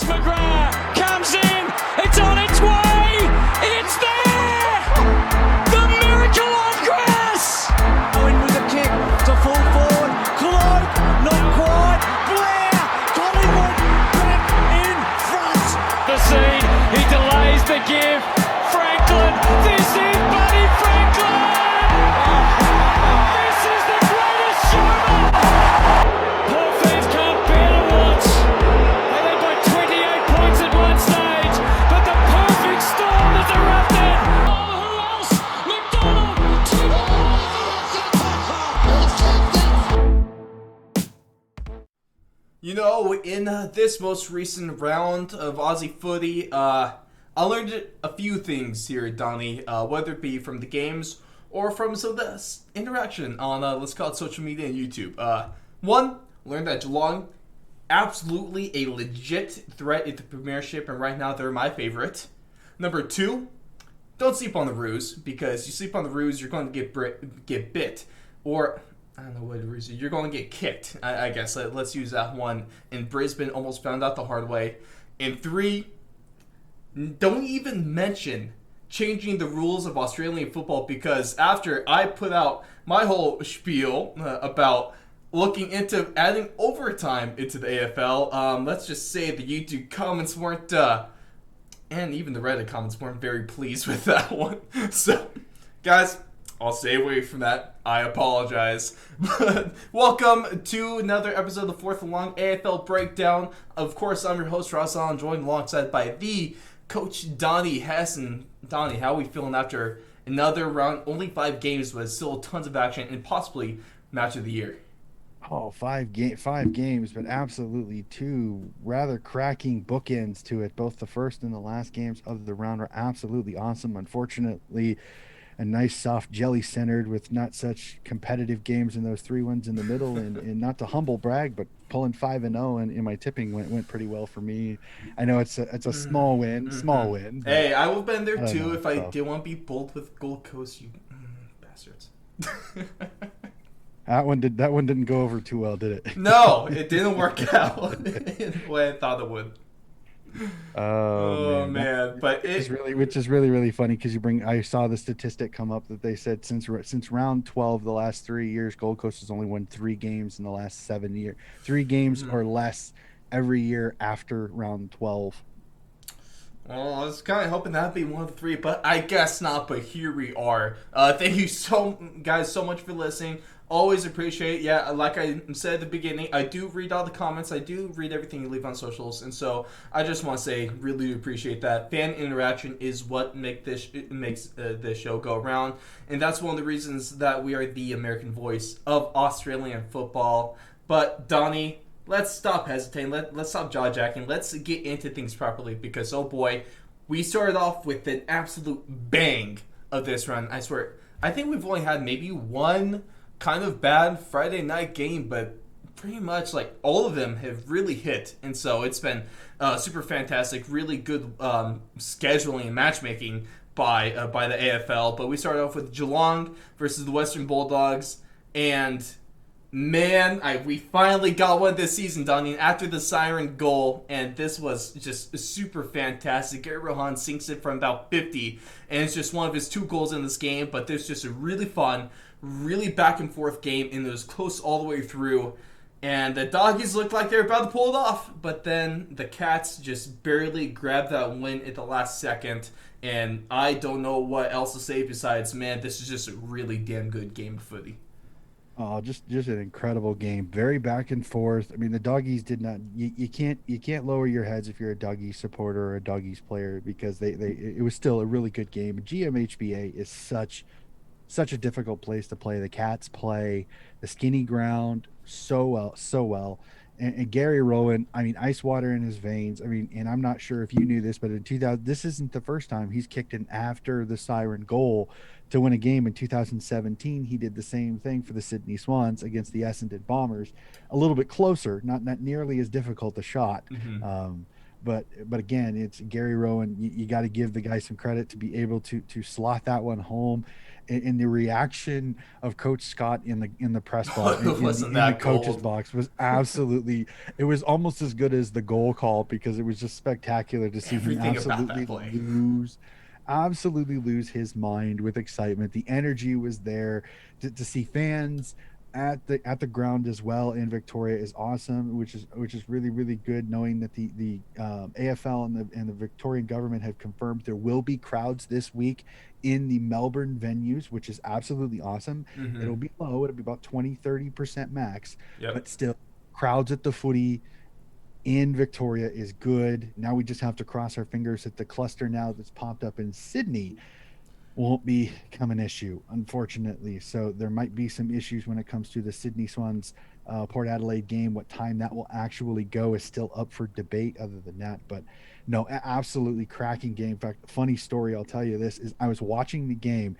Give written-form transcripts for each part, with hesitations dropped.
McGrath comes in, it's on its way, it's there! The miracle on grass! Owen with a kick to full forward, Cloak, not quite, Blair, Collingwood back in front. The scene, he delays the give, Franklin, this is Buddy Franklin! This is the greatest showman! Poor fans can't bear to watch. They led by 28 points at one stage, but the perfect storm has erupted. Oh, who else? McDonald, You know, in this most recent round of Aussie footy, I learned a few things here, Donnie, whether it be from the games or from some of the interaction on, let's call it social media and YouTube. One, learned that Geelong, absolutely a legit threat at the Premiership, and right now they're my favorite. Number two, don't sleep on the ruse, because you sleep on the ruse, you're going to get bit. Or, I don't know what ruse, you're going to get kicked, I guess. Let's use that one. And Brisbane almost found out the hard way. And three, don't even mention changing the rules of Australian football, because after I put out my whole spiel about looking into adding overtime into the AFL, let's just say the YouTube comments weren't, and even the Reddit comments weren't very pleased with that one. So, guys, I'll stay away from that. I apologize. But welcome to another episode of the Fourth and Long AFL Breakdown. Of course, I'm your host, Ross Allen, joined alongside by the Coach Donnie Hassan. Donnie, how are we feeling after another round? Only 5 games, but still tons of action and possibly match of the year. Oh, five games, but absolutely 2 rather cracking bookends to it. Both the first and the last games of the round were absolutely awesome. Unfortunately, a nice soft jelly centered with not such competitive games in those 3 ones in the middle, and not to humble brag, but pulling 5-0 and in my tipping went pretty well for me. I know it's a small win, win. Hey, I would have been there too if I didn't want to be bold with Gold Coast, you bastards. That one didn't go over too well, did it? No, it didn't work out in the way I thought it would. Oh man. But which is really funny, because I saw the statistic come up that they said since round 12 the last 3 years, Gold Coast has only won 3 games in the last 7 years. 3 games or less every year after round 12. Well, I was kind of hoping that'd be one of the 3, but I guess not. But here we are. Thank you guys so much for listening. Always appreciate it. Yeah, like I said at the beginning, I do read all the comments. I do read everything you leave on socials, and so I just want to say, really appreciate that. Fan interaction is what makes this show go around, and that's one of the reasons that we are the American voice of Australian football. But Donnie, let's stop hesitating. Let's stop jaw-jacking. Let's get into things properly, because, oh boy, we started off with an absolute bang of this run. I swear, I think we've only had maybe one kind of bad Friday night game, but pretty much like all of them have really hit. And so it's been super fantastic, really good scheduling and matchmaking by the AFL. But we started off with Geelong versus the Western Bulldogs, and man, we finally got one this season, Donnie, after the siren goal, and this was just super fantastic. Gary Rohan sinks it from about 50, and it's just one of his 2 goals in this game, but there's just a really fun, really back and forth game, and it was close all the way through, and the Doggies looked like they were about to pull it off, but then the Cats just barely grabbed that win at the last second, and I don't know what else to say besides, man, this is just a really damn good game of footy. Oh, just an incredible game. Very back and forth. I mean, the Doggies did not. You can't lower your heads if you're a Doggies supporter or a Doggies player, because it was still a really good game. GMHBA is such a difficult place to play. The Cats play the skinny ground so well. And Gary Rowan, I mean, ice water in his veins. I mean, and I'm not sure if you knew this, but in 2000, this isn't the first time he's kicked an after the siren goal to win a game. In 2017, he did the same thing for the Sydney Swans against the Essendon Bombers. A little bit closer, not nearly as difficult a shot. But again, it's Gary Rowan. You got to give the guy some credit to be able to slot that one home. And the reaction of Coach Scott in the press box, It wasn't in the that coach's gold. box, was absolutely. It was almost as good as the goal call, because it was just spectacular to see him Everything about that play. absolutely lose his mind with excitement. The energy was there. To see fans at the ground as well in Victoria is awesome, which is really really good, knowing that the AFL and the Victorian government have confirmed there will be crowds this week in the Melbourne venues, which is absolutely awesome. It'll be low, it'll be about 20-30% max, Yep. but still, crowds at the footy in Victoria is good. Now we just have to cross our fingers that the cluster now that's popped up in Sydney won't become an issue, unfortunately. So there might be some issues when it comes to the Sydney Swans Port Adelaide game. What time that will actually go is still up for debate, other than that. But no, absolutely cracking game. In fact, funny story, I'll tell you this, is I was watching the game,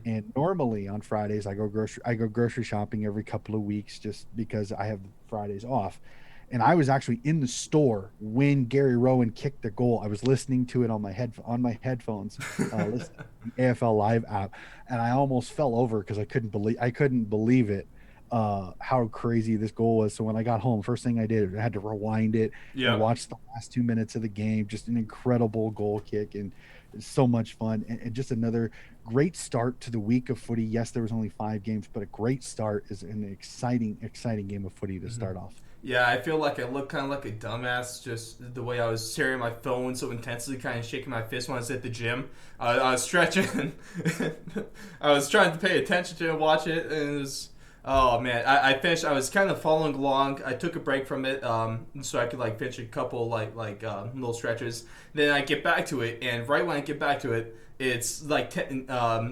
and normally on Fridays I go grocery shopping every couple of weeks, just because I have Fridays off. And I was actually in the store when Gary Rowan kicked the goal. I was listening to it on my headphones, listening to the AFL Live app, and I almost fell over because I couldn't believe it, how crazy this goal was. So when I got home, first thing I did, I had to rewind it and Yep. watch the last 2 minutes of the game. Just an incredible goal kick, and it's so much fun, and just another great start to the week of footy. Yes, there was only 5 games, but a great start is an exciting game of footy to start off. Yeah, I feel like I look kind of like a dumbass just the way I was staring at my phone so intensely, kind of shaking my fist when I was at the gym. I was stretching. I was trying to pay attention to it and watch it, and it was, oh man, I finished. I was kind of following along. I took a break from it, so I could like finish a couple little stretches. Then I get back to it, and right when I get back to it, it's like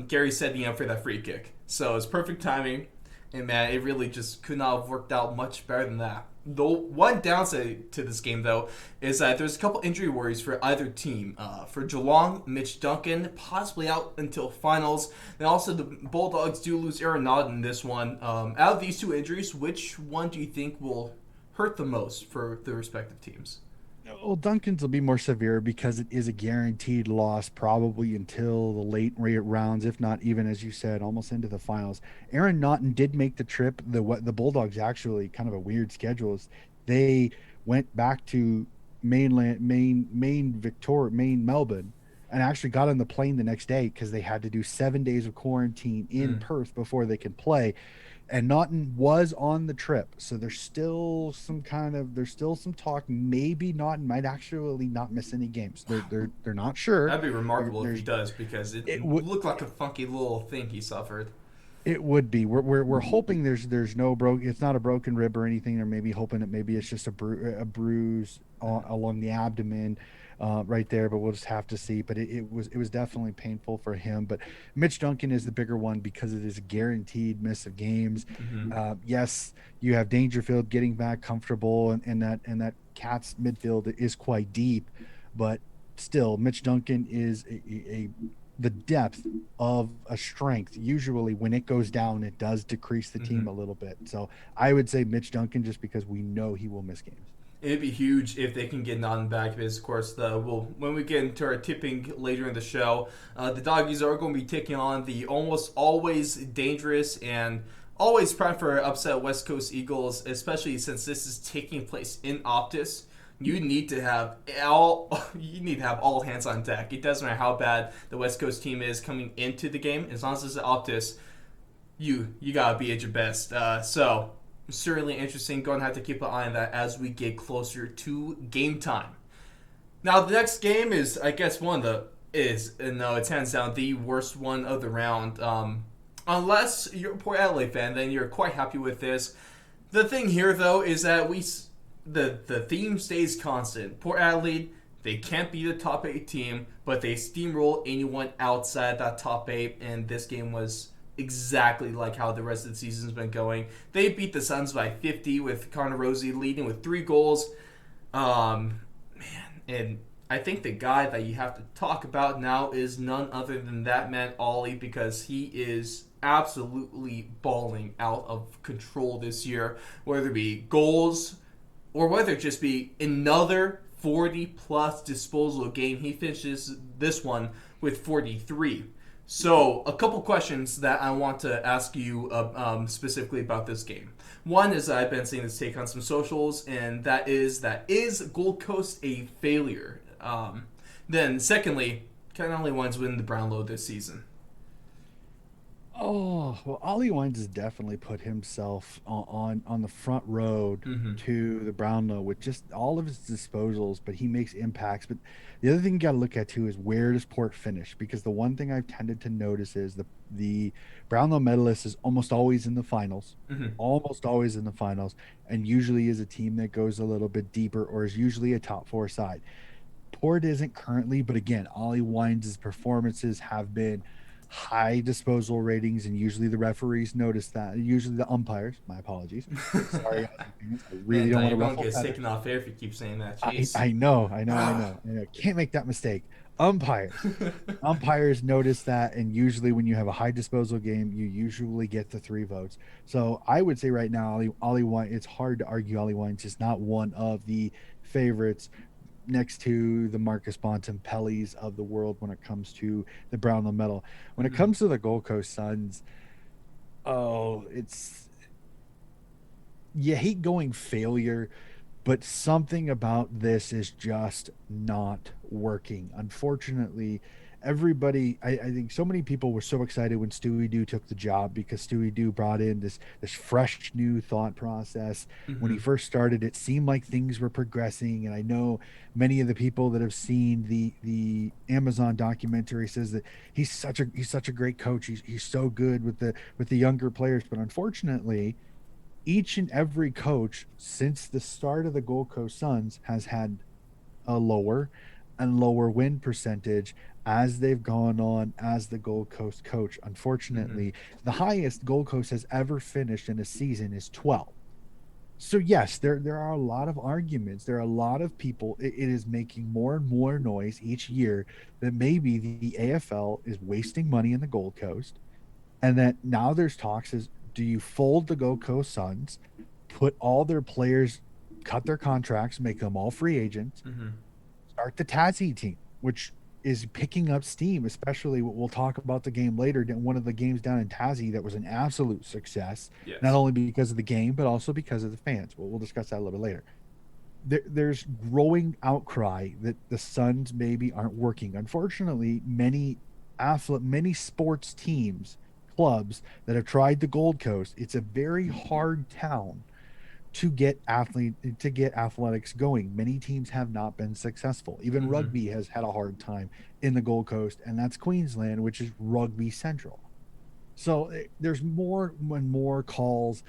Gary setting up for that free kick. So it's perfect timing. And man, it really just could not have worked out much better than that. The one downside to this game, though, is that there's a couple injury worries for either team. For Geelong, Mitch Duncan possibly out until finals. And also the Bulldogs do lose Aaron Naughton in this one. Out of these two injuries, which one do you think will hurt the most for the respective teams? Well, Duncan's will be more severe because it is a guaranteed loss, probably until the late rounds, if not even, as you said, almost into the finals. Aaron Naughton did make the trip. The Bulldogs actually kind of a weird schedule. They went back to Main Melbourne, and actually got on the plane the next day because they had to do 7 days of quarantine in Perth before they could play. And Naughton was on the trip, so there's still some talk. Maybe Naughton might actually not miss any games. They're not sure. That'd be remarkable if he There's does, because it would looked like a funky little thing he suffered. it would be. We're hoping there's no it's not a broken rib or anything. Or maybe hoping that maybe it's just a bruise along the abdomen. Right there, but we'll just have to see. But it was definitely painful for him. But Mitch Duncan is the bigger one because it is a guaranteed miss of games. Yes, you have Dangerfield getting back comfortable, and that Cats midfield is quite deep, but still, Mitch Duncan is the depth of a strength. Usually, when it goes down, it does decrease the team a little bit. So I would say Mitch Duncan, just because we know he will miss games. It'd be huge if they can get Naughton back, because of course when we get into our tipping later in the show, the Doggies are going to be taking on the almost always dangerous and always prime for upset West Coast Eagles, especially since this is taking place in Optus. You need to have all hands on deck. It doesn't matter how bad the West Coast team is coming into the game, as long as it's Optus, you gotta be at your best. So certainly interesting. Going to have to keep an eye on that as we get closer to game time. Now, the next game is, I guess, it's hands down the worst one of the round. Unless you're a Port Adelaide fan, then you're quite happy with this. The thing here, though, is that the theme stays constant. Port Adelaide, they can't be the top 8 team, but they steamroll anyone outside that top 8, and this game was exactly like how the rest of the season's been going. They beat the Suns by 50 with Connor Rosie leading with 3 goals. Man, and I think the guy that you have to talk about now is none other than that man Ollie, because he is absolutely balling out of control this year, whether it be goals or whether it just be another 40 plus disposal game. He finishes this one with 43. So, a couple questions that I want to ask you specifically about this game. One is I've been seeing this take on some socials, and that is Gold Coast a failure? Then, secondly, can Ollie Wines win the Brownlow this season? Oh, well, Ollie Wines has definitely put himself on the front road to the Brownlow with just all of his disposals, but he makes impacts. But the other thing you got to look at too is where does Port finish? Because the one thing I've tended to notice is the Brownlow medalist is almost always in the finals, almost always in the finals, and usually is a team that goes a little bit deeper or is usually a top four side. Port isn't currently, but again, Ollie Wines' performances have been high disposal ratings, and usually the referees notice that. Usually the umpires. My apologies. Sorry, I really Man, don't want to you're going ruffle to get feathers. taken off air if you keep saying that. I, Jeez. I know, I know, I know. I can't make that mistake. Umpires. Umpires notice that, and usually when you have a high disposal game, you usually get the 3 votes. So I would say right now, Ollie Wine, it's hard to argue Ollie Wines is not one of the favorites next to the Marcus Bontempellis of the world when it comes to the Brownlow medal. When it comes to the Gold Coast Suns, it's you hate going failure, but something about this is just not working. Unfortunately, everybody, I think so many people were so excited when Stewie Doo took the job because Stewie Doo brought in this fresh new thought process. When he first started, it seemed like things were progressing, and I know many of the people that have seen the Amazon documentary says that he's such a great coach. He's so good with the younger players, but unfortunately, each and every coach since the start of the Gold Coast Suns has had a lower and lower win percentage as they've gone on as the Gold Coast coach. Unfortunately, the highest Gold Coast has ever finished in a season is 12. So yes, there are a lot of arguments. There are a lot of people. It is making more and more noise each year that maybe the AFL is wasting money in the Gold Coast, and that now there's talks is do you fold the Gold Coast Suns, put all their players, cut their contracts, make them all free agents, start the Tassie team, which is picking up steam, especially we'll talk about the game later. One of the games down in Tassie that was an absolute success, Yes. not only because of the game, but also because of the fans. We'll discuss that a little bit later. There's growing outcry that the Suns maybe aren't working. Unfortunately, many sports teams, clubs that have tried the Gold Coast, it's a very hard town to get athletics going. Many teams have not been successful. Even rugby has had a hard time in the Gold Coast, and that's Queensland, which is rugby central. So there's more and more calls.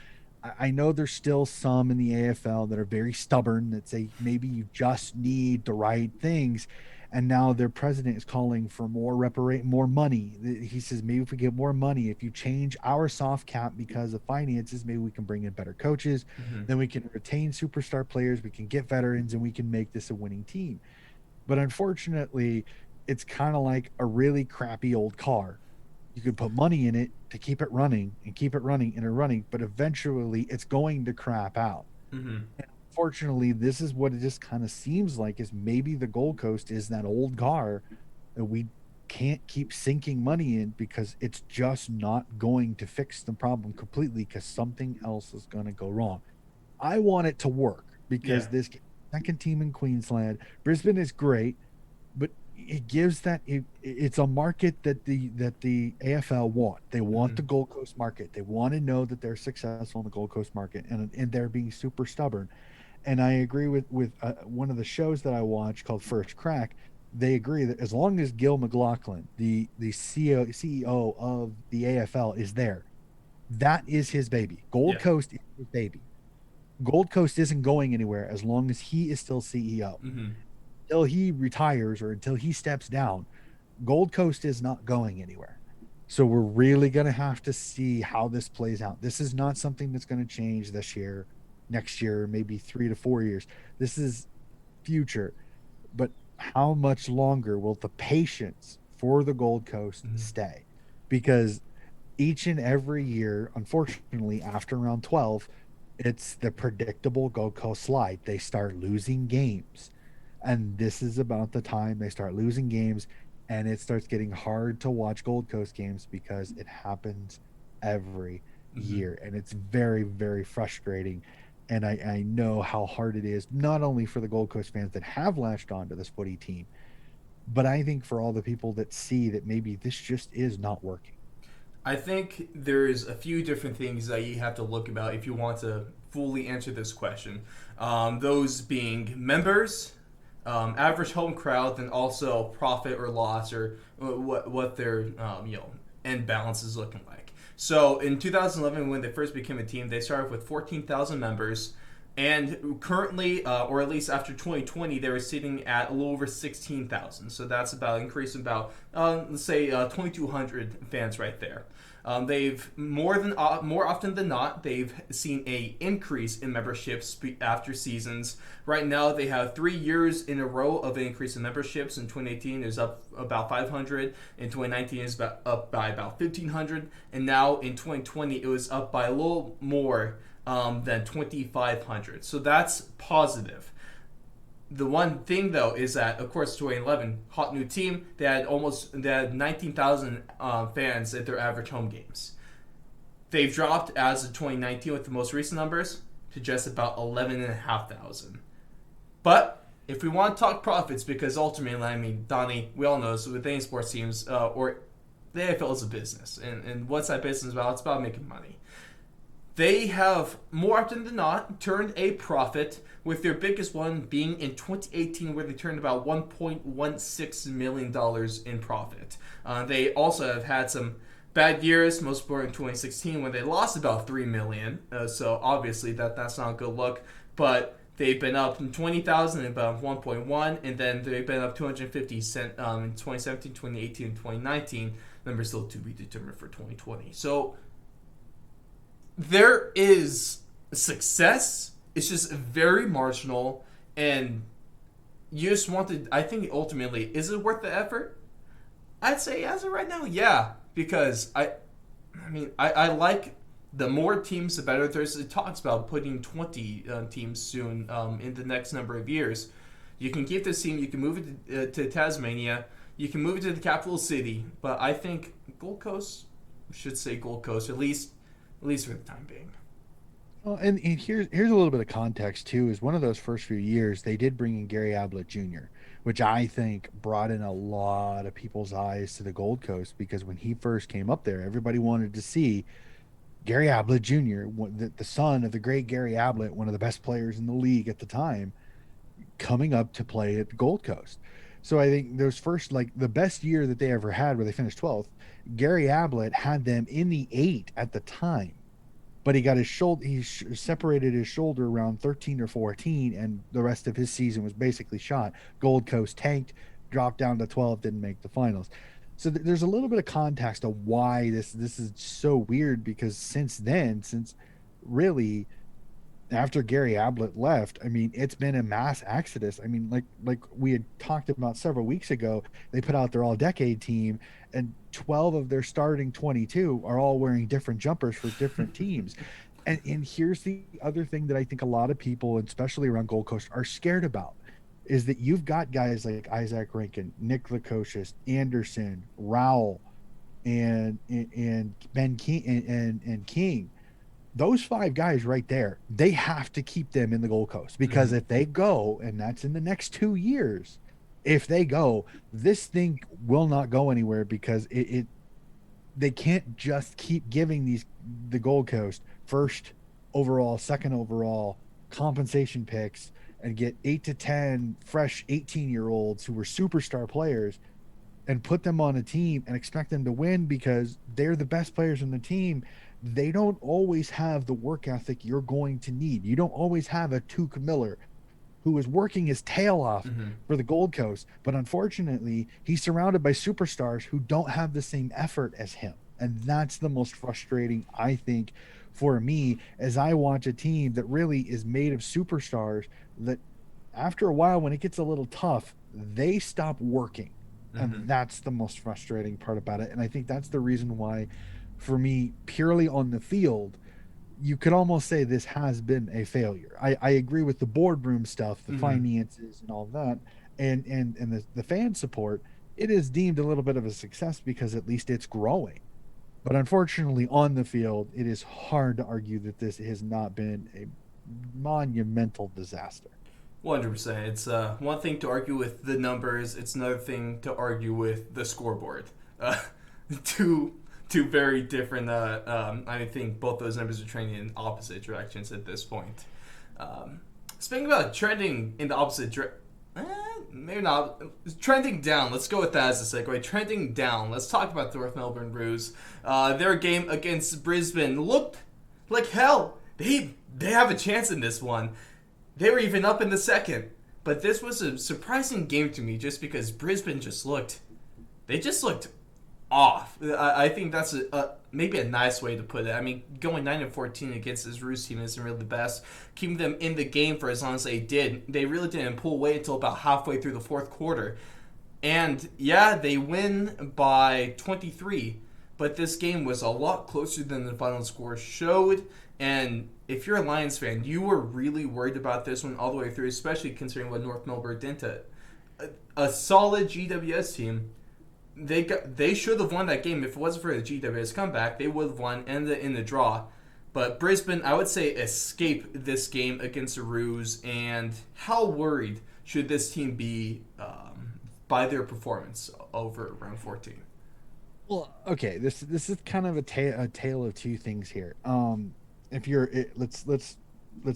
I know there's still some in the AFL that are very stubborn that say maybe you just need the right things. And now their president is calling for more money. He says maybe if we get more money, if you change our soft cap because of finances, maybe we can bring in better coaches, then we can retain superstar players, we can get veterans, and we can make this a winning team. But unfortunately, it's kind of like a really crappy old car. You can put money in it to keep it running and keep it running and running, but eventually it's going to crap out. And unfortunately, this is what it just kind of seems like is maybe the Gold Coast is that old car that we can't keep sinking money in because it's just not going to fix the problem completely because something else is going to go wrong. I want it to work because this second team in Queensland, Brisbane is great, but it gives it's a market that the AFL want. They want the Gold Coast market. They want to know that they're successful in the Gold Coast market, and they're being super stubborn. And I agree with one of the shows that I watch called First Crack. They agree that as long as Gil McLaughlin, the CEO of the AFL, is there, that is his baby. Gold Coast is his baby. Gold Coast isn't going anywhere as long as he is still CEO. Until he retires or until he steps down, Gold Coast is not going anywhere. So we're really going to have to see how this plays out. This is not something that's going to change this year, next year, maybe 3 to 4 years. This is future. But how much longer will the patience for the Gold Coast stay? Because each and every year, unfortunately, after round 12, it's the predictable Gold Coast slide. They start losing games. And this is about the time they start losing games, and it starts getting hard to watch Gold Coast games because it happens every year. And it's very, very frustrating. And I know how hard it is, not only for the Gold Coast fans that have latched on to this footy team, but I think for all the people that see that maybe this just is not working. I think there's a few different things that you have to look about if you want to fully answer this question. Those being members, average home crowd, and also profit or loss, or what their end balance is looking like. So in 2011, when they first became a team, they started with 14,000 members. And currently, or at least after 2020, they were sitting at a little over 16,000. So that's about an increase of about, let's say, 2,200 fans right there. They've more often than not, they've seen a increase in memberships after seasons. Right now, they have 3 years in a row of an increase in memberships. In 2018, it was up about 500. In 2019, it was up by about 1,500. And now in 2020, it was up by a little more than 2,500. So that's positive. The one thing though is that, of course, 2011, hot new team, they had 19,000 fans at their average home games. They've dropped as of 2019 with the most recent numbers to just about 11,500. But if we want to talk profits, because ultimately, I mean, Donnie, we all know, so with any sports teams, or the AFL is a business, and what's that business about? It's about making money. They have, more often than not, turned a profit, with their biggest one being in 2018, where they turned about $1.16 million in profit. They also have had some bad years, most important in 2016, when they lost about $3 million. So obviously that's not a good look. But they've been up in 20,000 and about 1.1, and then they've been up 250 cent in 2017, 2018, and 2019. Numbers still to be determined for 2020. So there is success. It's just very marginal, and you just want to. I think ultimately, is it worth the effort? I'd say as of right now, yeah, because I like the more teams, the better. There's talks about putting 20 teams soon in the next number of years. You can keep this team. You can move it to Tasmania. You can move it to the capital city. But I think Gold Coast should say Gold Coast at least for the time being. Well, and here's a little bit of context too. Is one of those first few years they did bring in Gary Ablett Jr., which I think brought in a lot of people's eyes to the Gold Coast, because when he first came up there, everybody wanted to see Gary Ablett Jr., the son of the great Gary Ablett, one of the best players in the league at the time, coming up to play at the Gold Coast. So I think those first, like the best year that they ever had, where they finished 12th, Gary Ablett had them in the 8 at the time. But he got his shoulder, separated his shoulder around 13 or 14, and the rest of his season was basically shot. Gold Coast tanked, dropped down to 12, didn't make the finals. So there's a little bit of context of why this is so weird, because since really after Gary Ablett left, I mean, it's been a mass exodus. I mean, like we had talked about several weeks ago, they put out their all-decade team, and 12 of their starting 22 are all wearing different jumpers for different teams. And here's the other thing that I think a lot of people, especially around Gold Coast, are scared about, is that you've got guys like Isaac Rankin, Nick Lukosius, Anderson, Rowell, and Ben King and King. Those 5 guys right there, they have to keep them in the Gold Coast, because if they go, and that's in the next 2 years, if they go, this thing will not go anywhere, because they can't just keep giving the Gold Coast first overall, second overall compensation picks and get 8 to 10 fresh 18-year-olds who were superstar players and put them on a team and expect them to win because they're the best players in the team. They don't always have the work ethic you're going to need. You don't always have a Tuke Miller who is working his tail off for the Gold Coast, but unfortunately, he's surrounded by superstars who don't have the same effort as him. And that's the most frustrating, I think, for me, as I watch a team that really is made of superstars that after a while, when it gets a little tough, they stop working. And that's the most frustrating part about it. And I think that's the reason why, for me, purely on the field, you could almost say this has been a failure. I agree with the boardroom stuff, the finances and all that, and the fan support. It is deemed a little bit of a success because at least it's growing. But unfortunately, on the field, it is hard to argue that this has not been a monumental disaster. 100%. It's one thing to argue with the numbers. It's another thing to argue with the scoreboard. Uh, two very different. I think both those numbers are trending in opposite directions at this point. Speaking about trending in the opposite direction. Maybe not. Trending down. Let's go with that as a segue. Trending down. Let's talk about the North Melbourne Roos. Their game against Brisbane looked like hell. They have a chance in this one. They were even up in the second. But this was a surprising game to me just because Brisbane they just looked off. I think that's maybe a nice way to put it. I mean, going 9-14 against this Roos team isn't really the best. Keeping them in the game for as long as they did, they really didn't pull away until about halfway through the fourth quarter. And yeah, they win by 23, but this game was a lot closer than the final score showed. And if you're a Lions fan, you were really worried about this one all the way through, especially considering what North Melbourne did to a solid GWS team. They should have won that game. If it wasn't for the GWS comeback, they would have won in the draw. But Brisbane, I would say, escaped this game against the Roos. And how worried should this team be by their performance over round 14? Well, okay, this is kind of a tale of two things here. If you're let's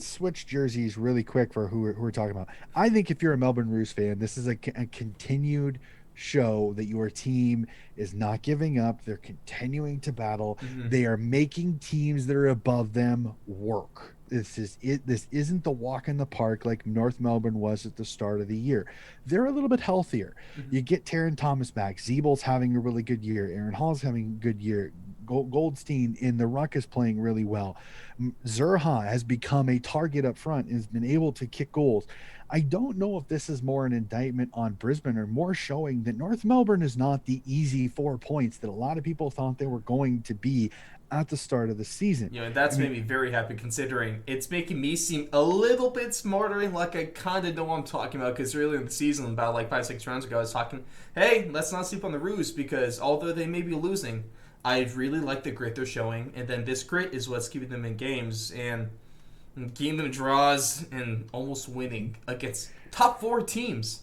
switch jerseys really quick for who we're talking about. I think if you're a Melbourne Roos fan, this is a continued show that your team is not giving up. They're continuing to battle. They are making teams that are above them work. This isn't the walk in the park like North Melbourne was at the start of the year. They're a little bit healthier. You get Taron Thomas back. Zeebel's having a really good year. Aaron Hall's having a good year. Goldstein in the ruck is playing really well. Zerha has become a target up front and has been able to kick goals. I don't know if this is more an indictment on Brisbane or more showing that North Melbourne is not the easy 4 points that a lot of people thought they were going to be at the start of the season. That's made me very happy considering it's making me seem a little bit smarter and like I kind of know what I'm talking about because earlier in the season, about like 5-6 rounds ago, I was talking, hey, let's not sleep on the Roos because although they may be losing, I really like the grit they're showing, and then this grit is what's keeping them in games and getting them draws and almost winning against top 4 teams.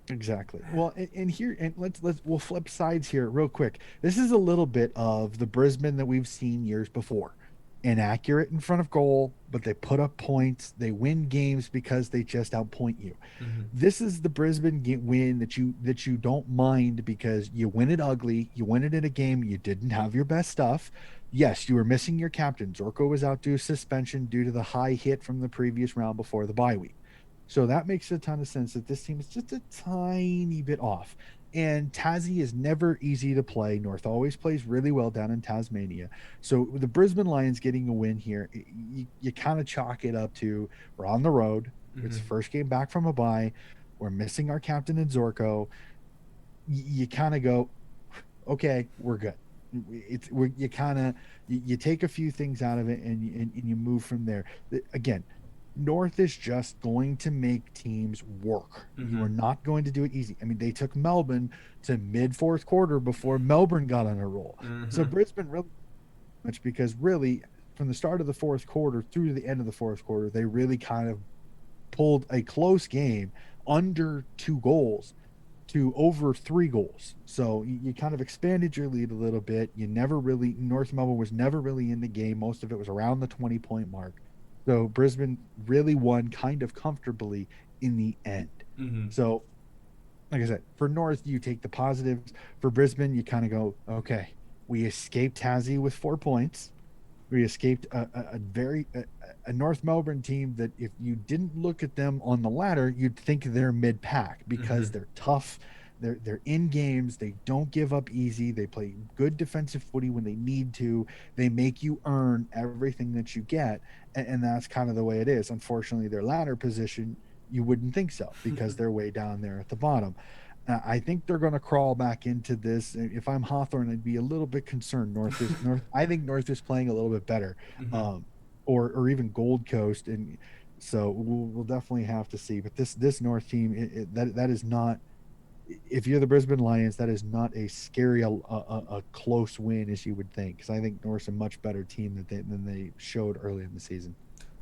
Exactly. Well, and here, and we'll flip sides here real quick. This is a little bit of the Brisbane that we've seen years before. Inaccurate in front of goal, but they put up points. They win games because they just outpoint you. This is the Brisbane win that you don't mind because you win it ugly. You win it in a game you didn't have your best stuff. Yes, you were missing your captain. Zorko was out due to suspension due to the high hit from the previous round before the bye week. So that makes a ton of sense that this team is just a tiny bit off. And Tassie is never easy to play. North always plays really well down in Tasmania. So the Brisbane Lions getting a win here, you kind of chalk it up to we're on the road. It's the first game back from a bye. We're missing our captain in Zorko. You kind of go, okay, we're good. You take a few things out of it and you move from there. Again, North is just going to make teams work. You are not going to do it easy. I mean, they took Melbourne to mid fourth quarter before Melbourne got on a roll. So Brisbane really much because really from the start of the fourth quarter through to the end of the fourth quarter, they really kind of pulled a close game under 2 goals to over 3 goals. So you kind of expanded your lead a little bit. North Melbourne was never really in the game. Most of it was around the 20-point mark. So Brisbane really won kind of comfortably in the end. So, like I said, for North, you take the positives. For Brisbane, you kind of go, okay, we escaped Tassie with 4 points. We escaped a North Melbourne team that if you didn't look at them on the ladder, you'd think they're mid-pack because they're tough. They're in games. They don't give up easy. They play good defensive footy when they need to. They make you earn everything that you get, and that's kind of the way it is. Unfortunately, their ladder position, you wouldn't think so because they're way down there at the bottom. I think they're going to crawl back into this. If I'm Hawthorne, I'd be a little bit concerned. North. I think North is playing a little bit better, or even Gold Coast, and so we'll definitely have to see. But this North team, that is not. If you're the Brisbane Lions, that is not a scary, a close win as you would think. Because I think North's a much better team than they showed early in the season.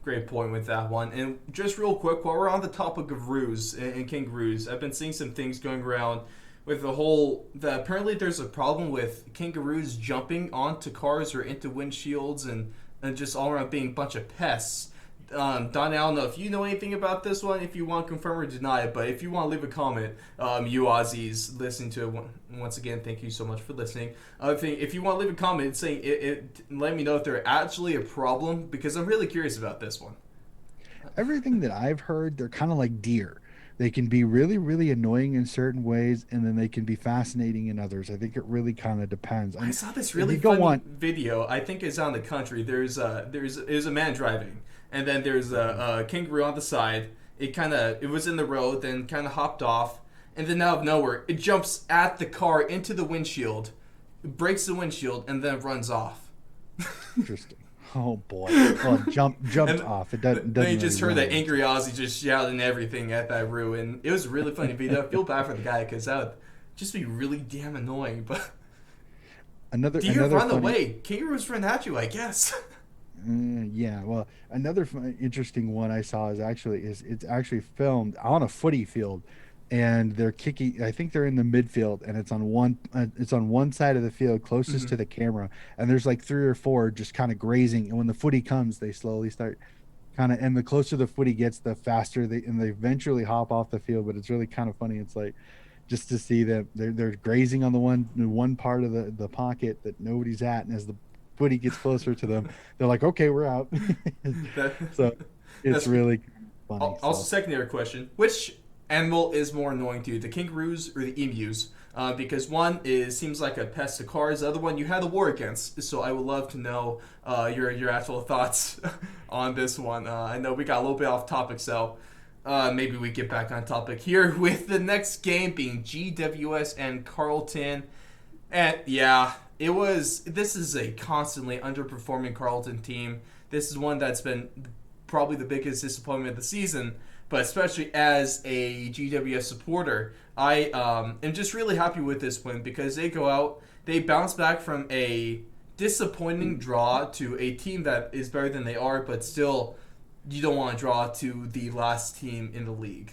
Great point with that one. And just real quick, while we're on the topic of roos and kangaroos, I've been seeing some things going around with that apparently there's a problem with kangaroos jumping onto cars or into windshields and just all around being a bunch of pests. Don, I don't know if you know anything about this one, if you want to confirm or deny it, but if you want to leave a comment, you Aussies listening to it, once again, thank you so much for listening. If you want to leave a comment saying let me know if they're actually a problem, because I'm really curious about this one. Everything that I've heard, they're kind of like deer. They can be really, really annoying in certain ways, and then they can be fascinating in others. I think it really kind of depends. I saw this really funny video. I think it's out in the country. There's a man driving, and then there's a kangaroo on the side. It was in the road, then kind of hopped off, and then out of nowhere, it jumps at the car into the windshield, breaks the windshield, and then runs off. Interesting. Oh boy! Well, jumped off. It doesn't. They just really heard that angry Aussie just shouting everything at that Roo, and it was a really funny video. I feel bad for the guy because that would just be really damn annoying. But deer run away, kangaroos run at you, I guess. Yeah. Well, another interesting one I saw is it's actually filmed on a footy field, and they're kicking. I think they're in the midfield, and it's on one side of the field closest to the camera, and there's like 3 or 4 just kind of grazing, and when the footy comes, they slowly start kind of, and the closer the footy gets, the faster they eventually hop off the field. But it's really kind of funny. It's like just to see that they're grazing on the one part of the pocket that nobody's at, and as the footy gets closer to them, they're like, okay, we're out. So it's really funny. Also, secondary question: which animal is more annoying to you, the kangaroos or the emus? Because one seems like a pest to cars, the other one you had a war against. So I would love to know your actual thoughts on this one. I know we got a little bit off topic, so maybe we get back on topic here with the next game being GWS and Carlton. And yeah, this is a constantly underperforming Carlton team. This is one that's been probably the biggest disappointment of the season. But especially as a GWS supporter, I am just really happy with this win because they go out, they bounce back from a disappointing draw to a team that is better than they are, but still you don't want to draw to the last team in the league.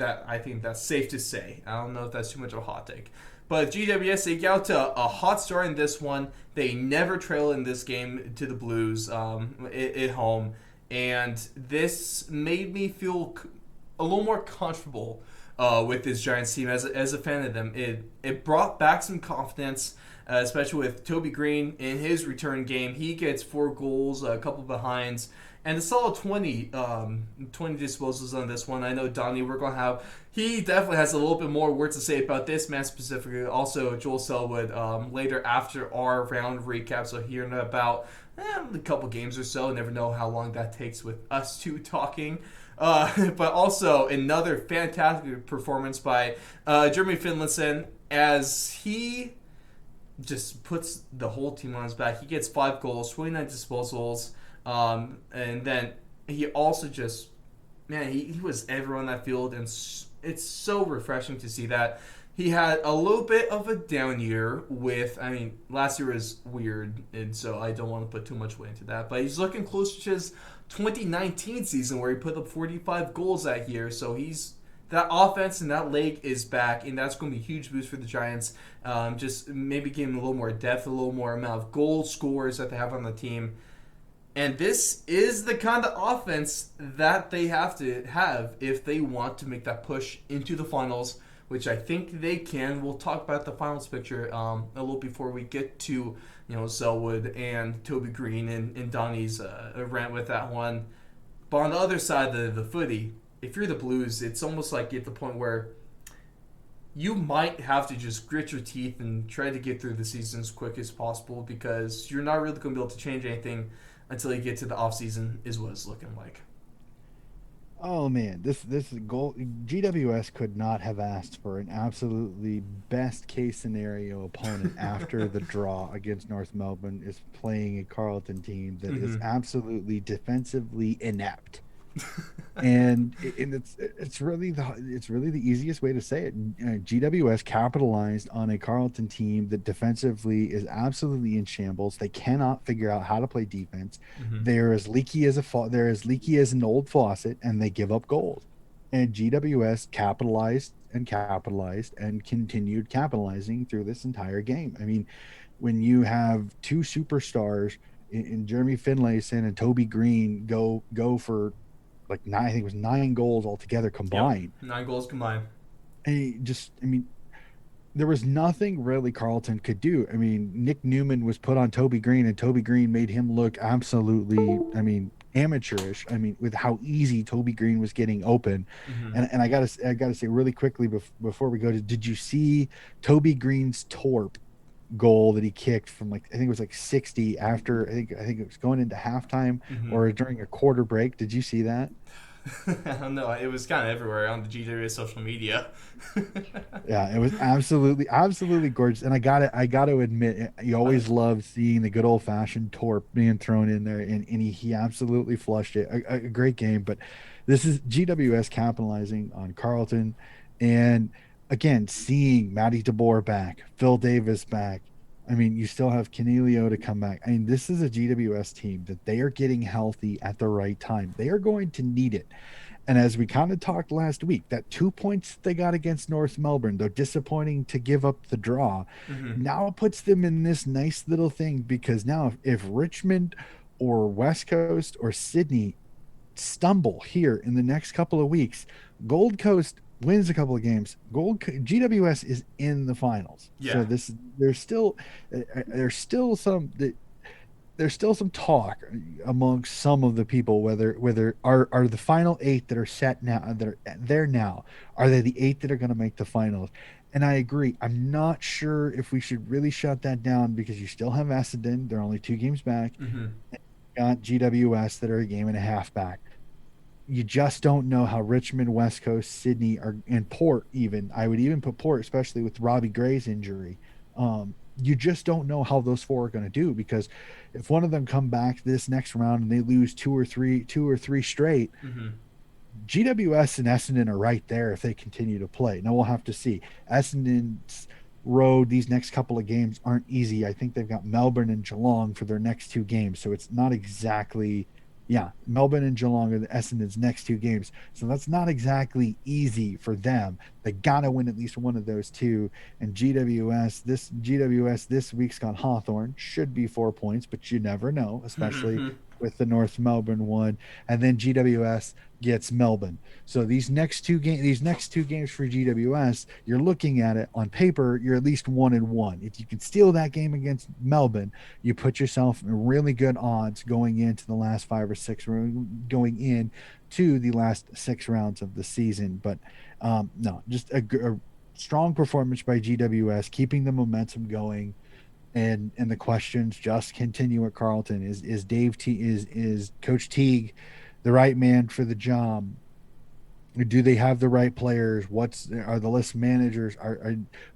I think that's safe to say. I don't know if that's too much of a hot take. But GWS, they get out to a hot start in this one. They never trail in this game to the Blues at home. And this made me feel a little more comfortable with this Giants team as a fan of them. It brought back some confidence, especially with Toby Green in his return game. He gets 4 goals, a couple behinds, and a solid 20 disposals on this one. I know Donnie, he definitely has a little bit more words to say about this man specifically. Also, Joel Selwood later after our round recap, so hearing about a couple games or so. Never know how long that takes with us two talking. But also another fantastic performance by Jeremy Finlayson as he just puts the whole team on his back. He gets 5 goals, 29 disposals, and then he also just, he was everywhere on that field, and it's so refreshing to see that. He had a little bit of a down year last year was weird, and so I don't want to put too much weight into that. But he's looking closer to his 2019 season where he put up 45 goals that year. So that offense and that leg is back, and that's going to be a huge boost for the Giants. Just maybe give him a little more depth, a little more amount of goal scorers that they have on the team. And this is the kind of offense that they have to have if they want to make that push into the finals, which I think they can. We'll talk about the finals picture a little before we get to Selwood and Toby Green and Donnie's rant with that one. But on the other side of the footy, if you're the Blues, it's almost like at the point where you might have to just grit your teeth and try to get through the season as quick as possible because you're not really going to be able to change anything until you get to the offseason is what it's looking like. Oh man, this goal GWS could not have asked for an absolutely best case scenario opponent after the draw against North Melbourne is playing a Carlton team that is absolutely defensively inept. And it's really the easiest way to say it. GWS capitalized on a Carlton team that defensively is absolutely in shambles. They cannot figure out how to play defense. They're as leaky as an old faucet, and they give up goals. And GWS capitalized and capitalized and continued capitalizing through this entire game. I mean, when you have two superstars in Jeremy Finlayson and Toby Green go for like nine, I think it was 9 goals altogether Yep, combined. 9 goals combined. I mean, there was nothing really Carlton could do. I mean, Nick Newman was put on Toby Green, and Toby Green made him look absolutely, I mean, amateurish. I mean, with how easy Toby Green was getting open. And I gotta say really quickly before we go to, did you see Toby Green's torp goal that he kicked from, like, I think it was like 60 after, I think it was going into halftime or during a quarter break? Did you see that? I don't know. It was kind of everywhere on the GWS social media. Yeah, it was absolutely gorgeous. And I gotta admit, you always love seeing the good old fashioned torp being thrown in there, and he absolutely flushed it. A great game, but this is GWS capitalizing on Carlton, and again seeing Matty DeBoer back, Phil Davis back. I mean, you still have Canelio to come back. I mean, this is a GWS team that they are getting healthy at the right time. They are going to need it. And as we kind of talked last week, that 2 points they got against North Melbourne, though disappointing to give up the draw, now puts them in this nice little thing, because now if Richmond or West Coast or Sydney stumble here in the next couple of weeks, Gold Coast wins a couple of games, GWS is in the finals. Yeah. So there's still some there's still some talk amongst some of the people whether are the final 8 that are set now, that are there now, are they the 8 that are going to make the finals? And I agree. I'm not sure if we should really shut that down, because you still have Essendon. They're only 2 games back. Got GWS that are a game and a half back. You just don't know how Richmond, West Coast, Sydney, and Port even. I would even put Port, especially with Robbie Gray's injury. You just don't know how those 4 are going to do, because if one of them come back this next round and they lose two or three straight, GWS and Essendon are right there if they continue to play. Now we'll have to see. Essendon's road these next couple of games aren't easy. I think they've got Melbourne and Geelong for their next 2 games, so it's not exactly. Yeah, Melbourne and Geelong are the Essendon's next 2 games. So that's not exactly easy for them. They got to win at least one of those 2. And GWS this week's got Hawthorn. Should be 4 points, but you never know, especially with the North Melbourne one. And then GWS gets Melbourne. So these next two games for GWS, you're looking at it on paper, you're at least 1-1. If you can steal that game against Melbourne, you put yourself in really good odds going into the last 5 or 6 going in to the last 6 rounds of the season. But no, just a strong performance by GWS, keeping the momentum going. And the questions just continue at Carlton. Is Coach Teague the right man for the job? Do they have the right players? Are the list managers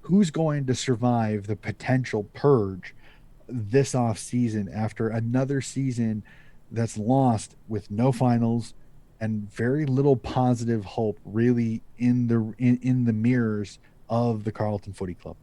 who's going to survive the potential purge this off season, after another season that's lost with no finals and very little positive hope really in the mirrors of the Carlton Footy Club?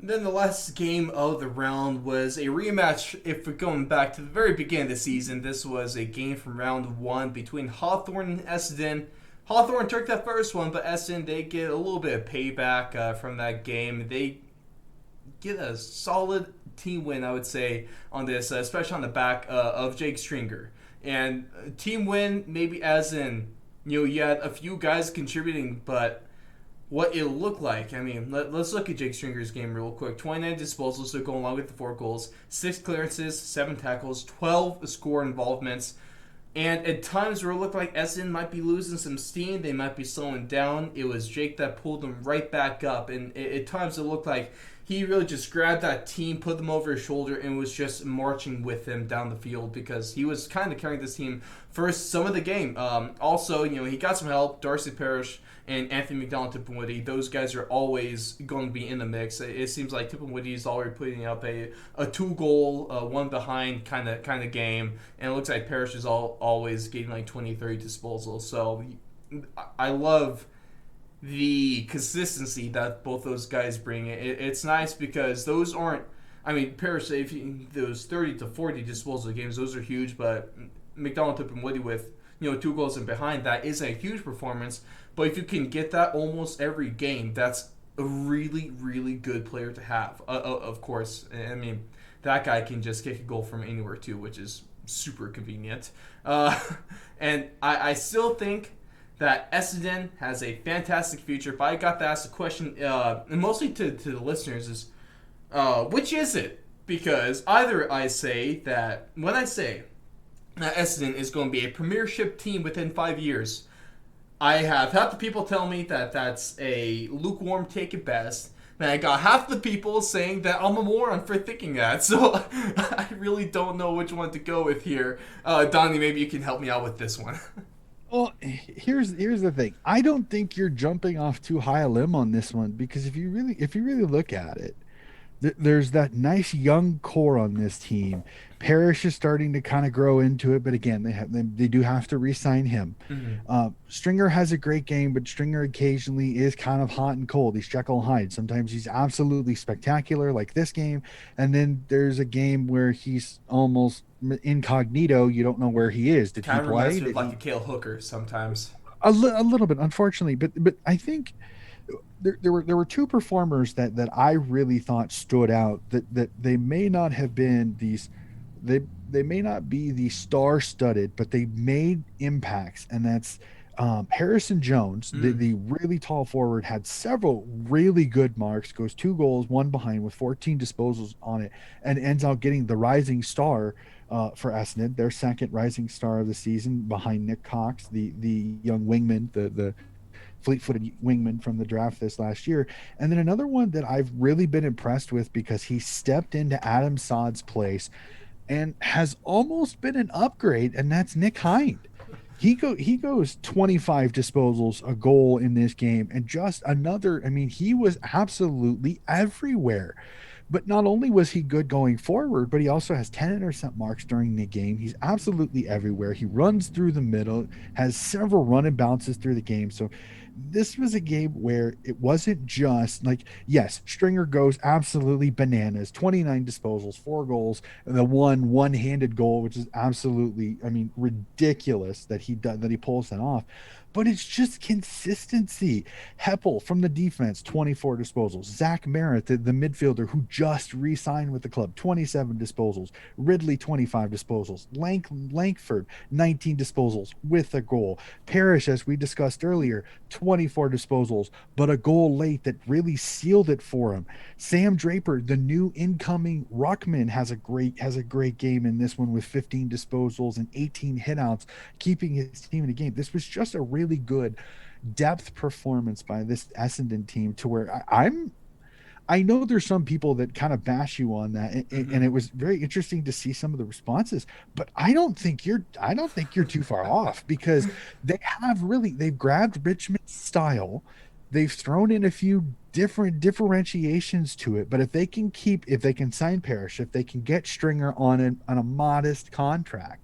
Then the last game of the round was a rematch. If we're going back to the very beginning of the season, this was a game from round 1 between Hawthorn and Essendon. Hawthorn took that first one, but Essendon, they get a little bit of payback from that game. They get a solid team win, I would say, on this, especially on the back of Jake Stringer. And team win, maybe as in, you had a few guys contributing, but what it looked like. I mean, let's look at Jake Stringer's game real quick. 29 disposals, so going along with the 4 goals, 6 clearances, 7 tackles, 12 score involvements. And at times where it looked like Essendon might be losing some steam, they might be slowing down, it was Jake that pulled them right back up. And at times it looked like he really just grabbed that team, put them over his shoulder, and was just marching with them down the field because he was kind of carrying this team for some of the game. Also, he got some help. Darcy Parish and Anthony McDonald, Tippenwoody, those guys are always going to be in the mix. It seems like Tippenwoody is already putting up a 2-goal, one behind kind of game, and it looks like Parish is always getting like 20, 30 disposals. So I love the consistency that both those guys bring. It's nice because those aren't. I mean, Parish, those 30 to 40 disposal games, those are huge. But McDonald, Tippenwoody with 2 goals and behind, that is a huge performance. But if you can get that almost every game, that's a really, really good player to have. Of course, I mean, that guy can just kick a goal from anywhere too, which is super convenient. And I still think that Essendon has a fantastic future. If I got to ask the question, and mostly to the listeners, is which is it? Because either I say that when I say that Essendon is going to be a premiership team within 5 years, I have half the people tell me that that's a lukewarm take at best. Then I got half the people saying that I'm a moron for thinking that. So I really don't know which one to go with here. Donnie, maybe you can help me out with this one. Well, here's the thing. I don't think you're jumping off too high a limb on this one because if you really look at it, there's that nice young core on this team. Parrish is starting to kind of grow into it, but again, they do have to re-sign him. Mm-hmm. Stringer has a great game, but Stringer occasionally is kind of hot and cold. He's Jekyll and Hyde. Sometimes he's absolutely spectacular, like this game, and then there's a game where he's almost incognito. You don't know where he is. Did he Kind of play? reminds me of like a Cale Hooker sometimes. A little bit, unfortunately, but I think there were 2 performers that I really thought stood out that they may not have been they may not be the star-studded, but they made impacts, and that's Harrison Jones, the really tall forward, had several really good marks, goes 2 goals, 1 behind with 14 disposals on it, and ends out getting the rising star for Essendon, their second rising star of the season behind Nick Cox, the young wingman, the fleet-footed wingman from the draft this last year. And then another one that I've really been impressed with because he stepped into Adam Saad's place and has almost been an upgrade, and that's Nick Hind. He goes 25 disposals, a goal in this game, and just another. I mean, he was absolutely everywhere. But not only was he good going forward, but he also has 10 intercept marks during the game. He's absolutely everywhere. He runs through the middle, has several run and bounces through the game. So this was a game where it wasn't just like, yes, Stringer goes absolutely bananas, 29 disposals, 4 goals, and the one-handed goal, which is absolutely, I mean, ridiculous that he pulls that off. But it's just consistency. Heppel from the defense, 24 disposals. Zach Merritt, the midfielder who just re-signed with the club, 27 disposals. Ridley, 25 disposals. Langford, 19 disposals with a goal. Parrish, as we discussed earlier, 24 disposals, but a goal late that really sealed it for him. Sam Draper, the new incoming ruckman, has a great game in this one with 15 disposals and 18 hitouts, keeping his team in the game. This was just a really good depth performance by this Essendon team to where I know there's some people that kind of bash you on that, and it was very interesting to see some of the responses, but I don't think you're too far off because they've grabbed Richmond's style. They've thrown in a few different differentiations to it, but if they can sign Parrish, if they can get Stringer on a modest contract,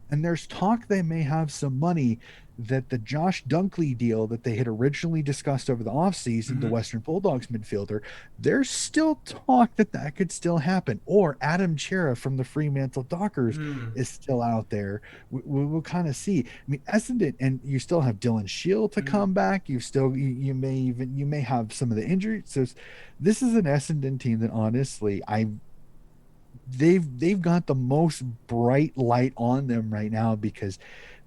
and there's talk they may have some money that the Josh Dunkley deal that they had originally discussed over the offseason, the Western Bulldogs midfielder, there's still talk that could still happen. Or Adam Chera from the Fremantle Dockers is still out there. We'll kind of see. I mean, Essendon, and you still have Dylan Shield to come back. You may have some of the injuries. So this is an Essendon team that honestly they've got the most bright light on them right now because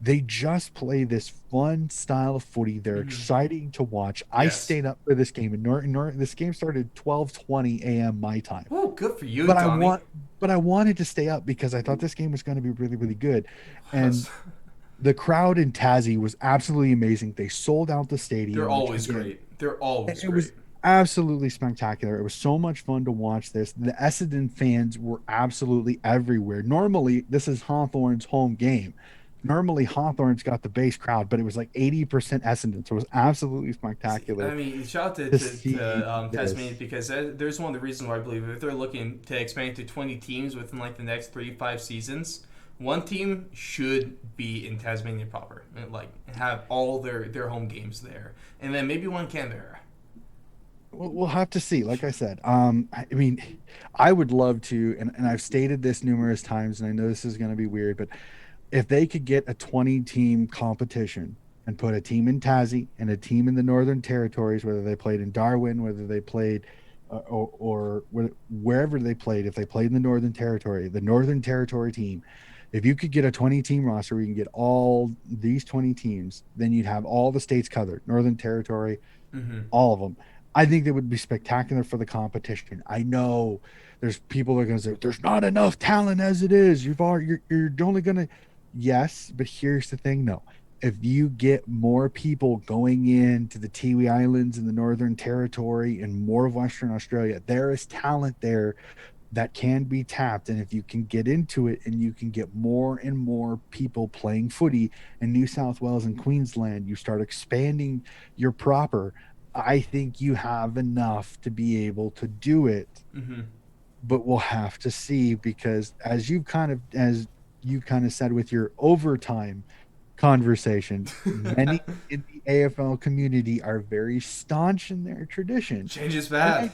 they just play this fun style of footy. They're exciting to watch. I stayed up for this game, and this game started 12:20 a.m. my time. Oh, good for you, But Tommy. I wanted to stay up because I thought this game was going to be really, really good. And the crowd in Tassie was absolutely amazing. They sold out the stadium. They're always great. They're always great. absolutely spectacular. It was so much fun to watch this. The Essendon fans were absolutely everywhere. Normally, this is Hawthorn's home game. Normally, Hawthorn's got the base crowd, but it was like 80% Essendon. So it was absolutely I spectacular mean, shout out to to see Tasmania, this. because there's one of the reasons why I believe if they're looking to expand to 20 teams within like the next 3 to 5 seasons, one team should be in Tasmania proper, and like have all their home games there, and then maybe one Canberra. We'll have to see. Like I said, I mean, I would love to, and I've stated this numerous times, and I know this is going to be weird, but if they could get a 20 team competition and put a team in Tassie and a team in the Northern Territories, whether they played in Darwin, whether they played wherever they played, if they played in the Northern Territory team, if you could get a 20 team roster where you can get all these 20 teams, then you'd have all the states covered, Northern Territory, Mm-hmm. all of them. I think that would be spectacular for the competition. I know there's people that are going to say there's not enough talent as it is. You're only going to, yes, but here's the thing. No, if you get more people going into the Tiwi Islands in the Northern Territory and more of Western Australia, there is talent there that can be tapped. And if you can get into it and you can get more and more people playing footy in New South Wales and Queensland, you start expanding your proper. I think you have enough to be able to do it, Mm-hmm. but we'll have to see because as you kind of said with your overtime conversation, many in the AFL community are very staunch in their tradition. Change is And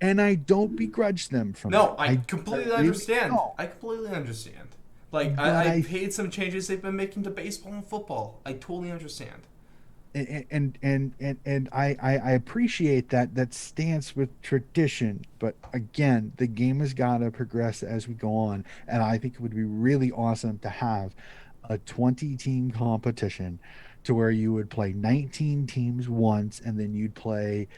bad. I don't begrudge them from it. No, I completely really understand. don't. I completely understand. Like But I I hate some changes they've been making to baseball and football. I totally understand. and I appreciate that stance with tradition, but again, the game has got to progress as we go on, and I think it would be really awesome to have a 20 team competition to where you would play 19 teams once and then you'd play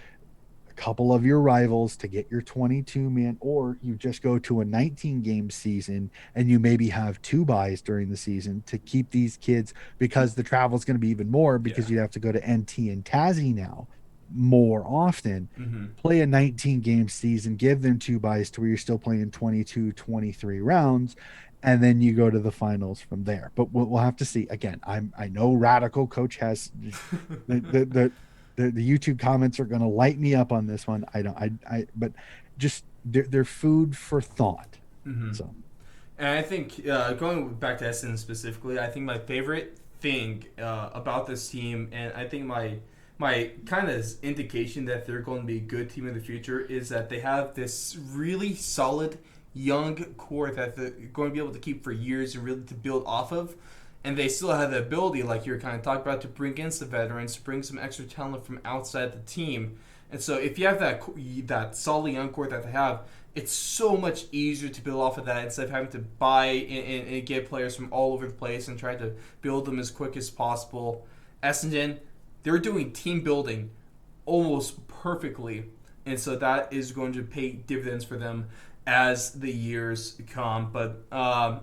couple of your rivals to get your 22 man, or you just go to a 19 game season and you maybe have two buys during the season to keep these kids because the travel is going to be even more Yeah. because you'd have to go to NT and Tassie now more often. Mm-hmm. Play a 19 game season, give them two buys to where you're still playing 22, 23 rounds, and then you go to the finals from there. But we'll have to see. Again, I know Radical Coach has the YouTube comments are going to light me up on this one. I don't, but just they're food for thought. Mm-hmm. So, And I think going back to Essendon specifically, I think my favorite thing about this team, and I think my kind of indication that they're going to be a good team in the future, is that they have this really solid young core that they're going to be able to keep for years and really to build off of. And they still have the ability, like you're kind of talking about, to bring in some veterans, to bring some extra talent from outside the team. And so if you have that solid young core that they have, it's so much easier to build off of that instead of having to buy and get players from all over the place and try to build them as quick as possible. Essendon, they're doing team building almost perfectly, and so that is going to pay dividends for them as the years come. But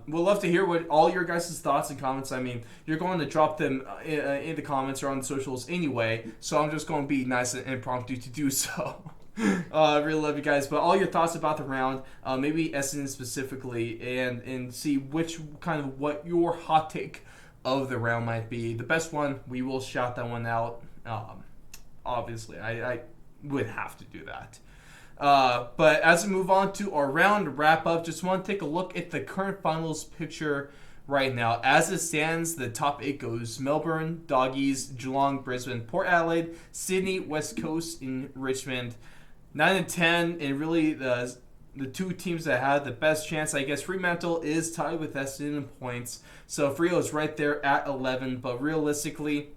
we'll love to hear what all your guys' thoughts and comments. I mean, you're going to drop them in the comments or on the socials anyway, so I'm just going to be nice and impromptu to do so. I really love you guys, but all your thoughts about the round, maybe Essendon specifically, and see which kind of what your hot take of the round might be. The best one, we will shout that one out. Obviously, I would have to do that. But as we move on to our round wrap up, just want to take a look at the current finals picture right now. As it stands, the top 8 goes Melbourne, Doggies, Geelong, Brisbane, Port Adelaide, Sydney, West Coast, and Richmond. 9 and 10, and really the two teams that had the best chance, I guess Fremantle is tied with Essendon in points. So Freo is right there at 11, but realistically,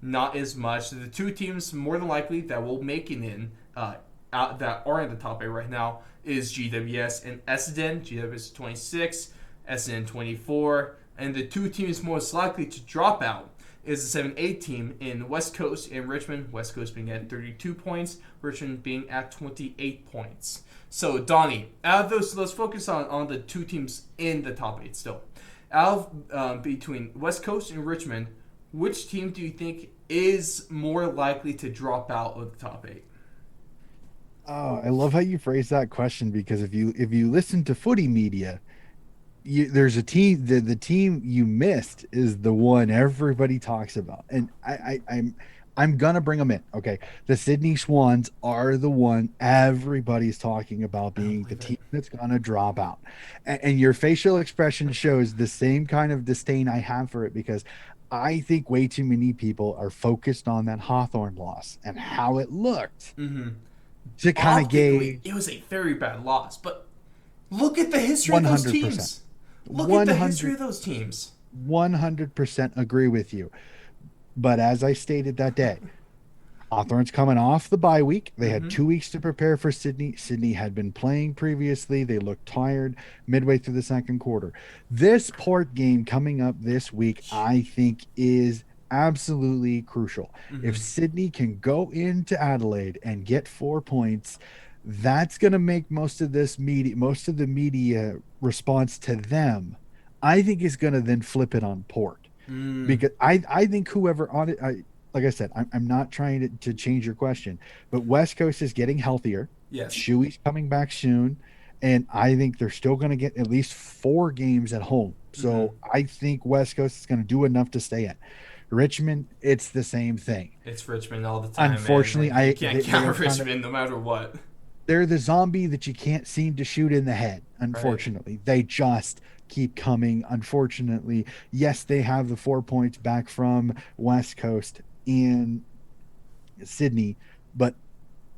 not as much. The two teams more than likely that will make it in that are in the top 8 right now is GWS and Essendon. GWS 26, Essendon 24, and the two teams most likely to drop out is the 7-8 team in West Coast and Richmond. West Coast being at 32 points, Richmond being at 28 points. So, Donnie, out of those, let's focus on the two teams in the top 8 still. Out of between West Coast and Richmond, which team do you think is more likely to drop out of the top 8? Oh, I love how you phrase that question because if you listen to footy media, there's a team, the team you missed is the one everybody talks about, and I'm gonna bring them in. Okay, the Sydney Swans are the one everybody's talking about I don't being the believe team it. that's gonna drop out, and your facial expression shows the same kind of disdain I have for it because I think way too many people are focused on that Hawthorn loss and how it looked to kind of Optically, gauge it was a very bad loss, but look at the history of those 100%. teams. Look at the history 100 of those teams. 100% agree with you. But as I stated that day, Hawthorne's coming off the bye week. They had 2 weeks to prepare for Sydney. Sydney had been playing previously. They looked tired midway through the second quarter. This Port game coming up this week, I think, is absolutely crucial. If Sydney can go into Adelaide and get 4 points, that's going to make most of the media response to them, I think, is going to then flip it on Port because I think whoever on it, like I said, I'm not trying to change your question, but West Coast is getting healthier. Yes. Shuey's coming back soon, and I think they're still going to get at least 4 games at home. So I think West Coast is going to do enough to stay in. Richmond, it's the same thing. It's Richmond all the time, Unfortunately, man. You can't they are count kind of Richmond no matter what. they're the zombie that you can't seem to shoot in the head. Right. Unfortunately, they just keep coming. Unfortunately, yes, they have the 4 points back from West Coast in Sydney, but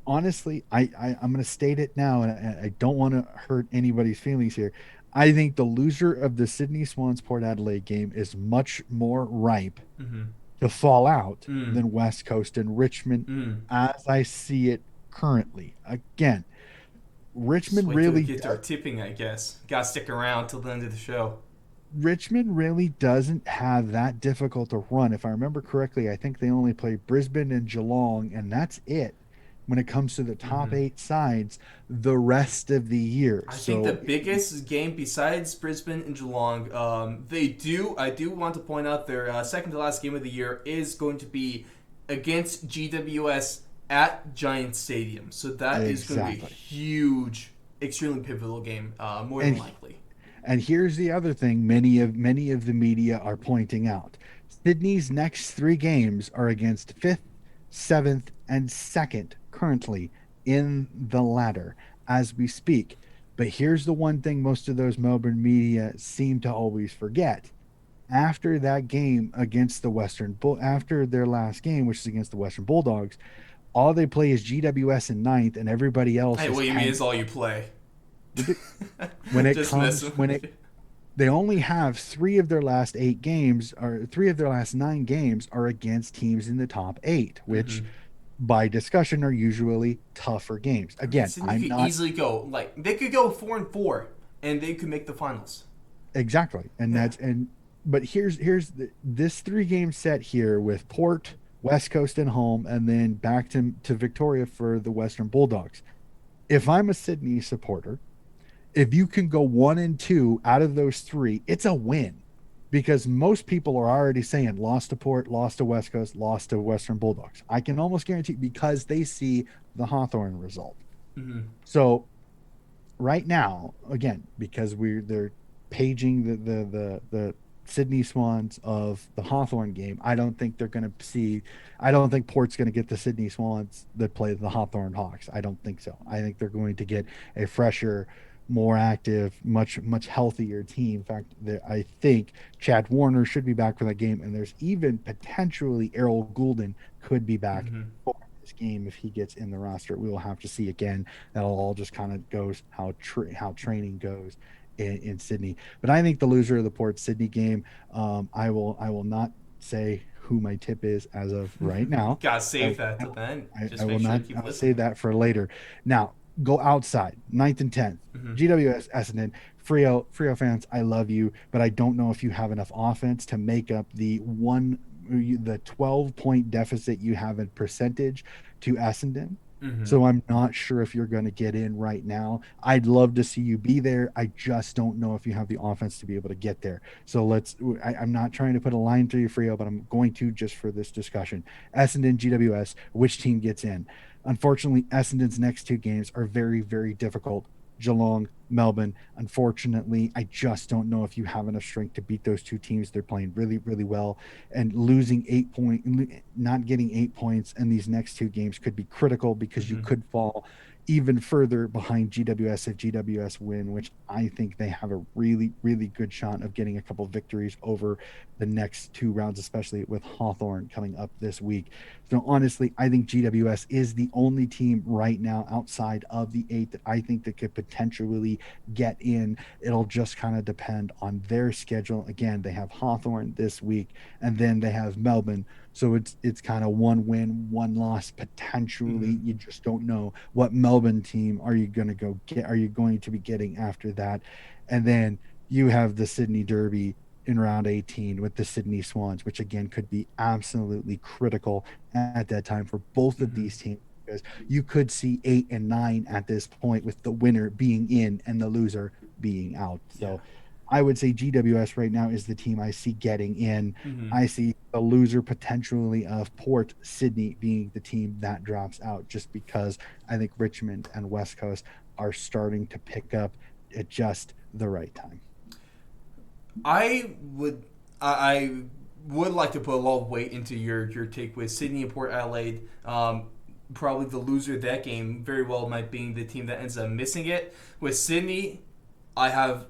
honestly, I'm going to state it now, and I don't want to hurt anybody's feelings here. I think the loser of the Sydney Swans Port Adelaide game is much more ripe to fall out than West Coast and Richmond, as I see it currently. Again, Just Richmond wait till we really get to our tipping, I guess. Gotta stick around till the end of the show. Richmond really doesn't have that difficult a run. If I remember correctly, I think they only play Brisbane and Geelong, and that's it when it comes to the top 8 sides the rest of the year. I think the So biggest game besides Brisbane and Geelong, I do want to point out their second to last game of the year is going to be against GWS at Giant Stadium. So that is going to be a exactly. huge, extremely pivotal game, more than And likely. and here's the other thing many of the media are pointing out. Sydney's next 3 games are against 5th, 7th, and 2nd currently in the ladder as we speak. But here's the one thing most of those Melbourne media seem to always forget. After that game against the after their last game, which is against the Western Bulldogs, all they play is GWS in ninth, and everybody else Hey, is what do you mean 10th. is all you play? When it Just comes messing when with it you. they only have 3 of their last 8 games, or 3 of their last 9 games are against teams in the top 8, which by discussion are usually tougher games. I mean, Again, Sydney I'm could not easily go they could go 4-4, and they could make the finals. exactly, and Yeah. that's and but this 3 game set here with Port, West Coast, and home, and then back to Victoria for the Western Bulldogs. If I'm a Sydney supporter, if you can go 1 and 2 out of those 3, it's a win because most people are already saying lost to Port, lost to West Coast, lost to Western Bulldogs. I can almost guarantee because they see the Hawthorn result. So right now, again, because they're paging the Sydney Swans of the Hawthorn game, I don't think they're going to see. I don't think Port's going to get the Sydney Swans that play the Hawthorn Hawks. I don't think so. I think they're going to get a fresher, more active, much healthier team. In fact, I think Chad Warner should be back for that game, and there's even potentially Errol Goulden could be back for this game if he gets in the roster. We will have to see again. That'll all just kind of goes how training goes in Sydney. But I think the loser of the Port Sydney game, I will not say who my tip is as of right now. Gotta save that till then. I Just will make sure not to keep I'll say listening. that for later. Now go outside, 9th and 10th. GWS Essendon. Frio fans, I love you, but I don't know if you have enough offense to make up the 12-point deficit you have in percentage to Essendon. So I'm not sure if you're going to get in right now. I'd love to see you be there. I just don't know if you have the offense to be able to get there. So I'm not trying to put a line through you, Frio, but I'm going to just for this discussion. Essendon, GWS, which team gets in? Unfortunately, Essendon's next two games are very, very difficult. Geelong, Melbourne. Unfortunately, I just don't know if you have enough strength to beat those two teams. They're playing really, really well, and not getting 8 points in these next two games could be critical because you could fall even further behind GWS if GWS win, which I think they have a really, really good shot of getting a couple victories over the next two rounds, especially with Hawthorn coming up this week. So honestly, I think GWS is the only team right now outside of the 8 that I think that could potentially get in. It'll just kind of depend on their schedule. Again, they have Hawthorn this week, and then they have Melbourne. So it's kind of one win, one loss potentially. You just don't know what Melbourne team are you going to go get. Are you going to be getting after that? And then you have the Sydney Derby in round 18 with the Sydney Swans, which again could be absolutely critical at that time for both of these teams, because you could see 8 and 9 at this point with the winner being in and the loser being out. So I would say GWS right now is the team I see getting in. I see the loser potentially of Port Sydney being the team that drops out, just because I think Richmond and West Coast are starting to pick up at just the right time. I would like to put a lot of weight into your take with Sydney and Port Adelaide. Probably the loser of that game very well might be the team that ends up missing it. With Sydney, I have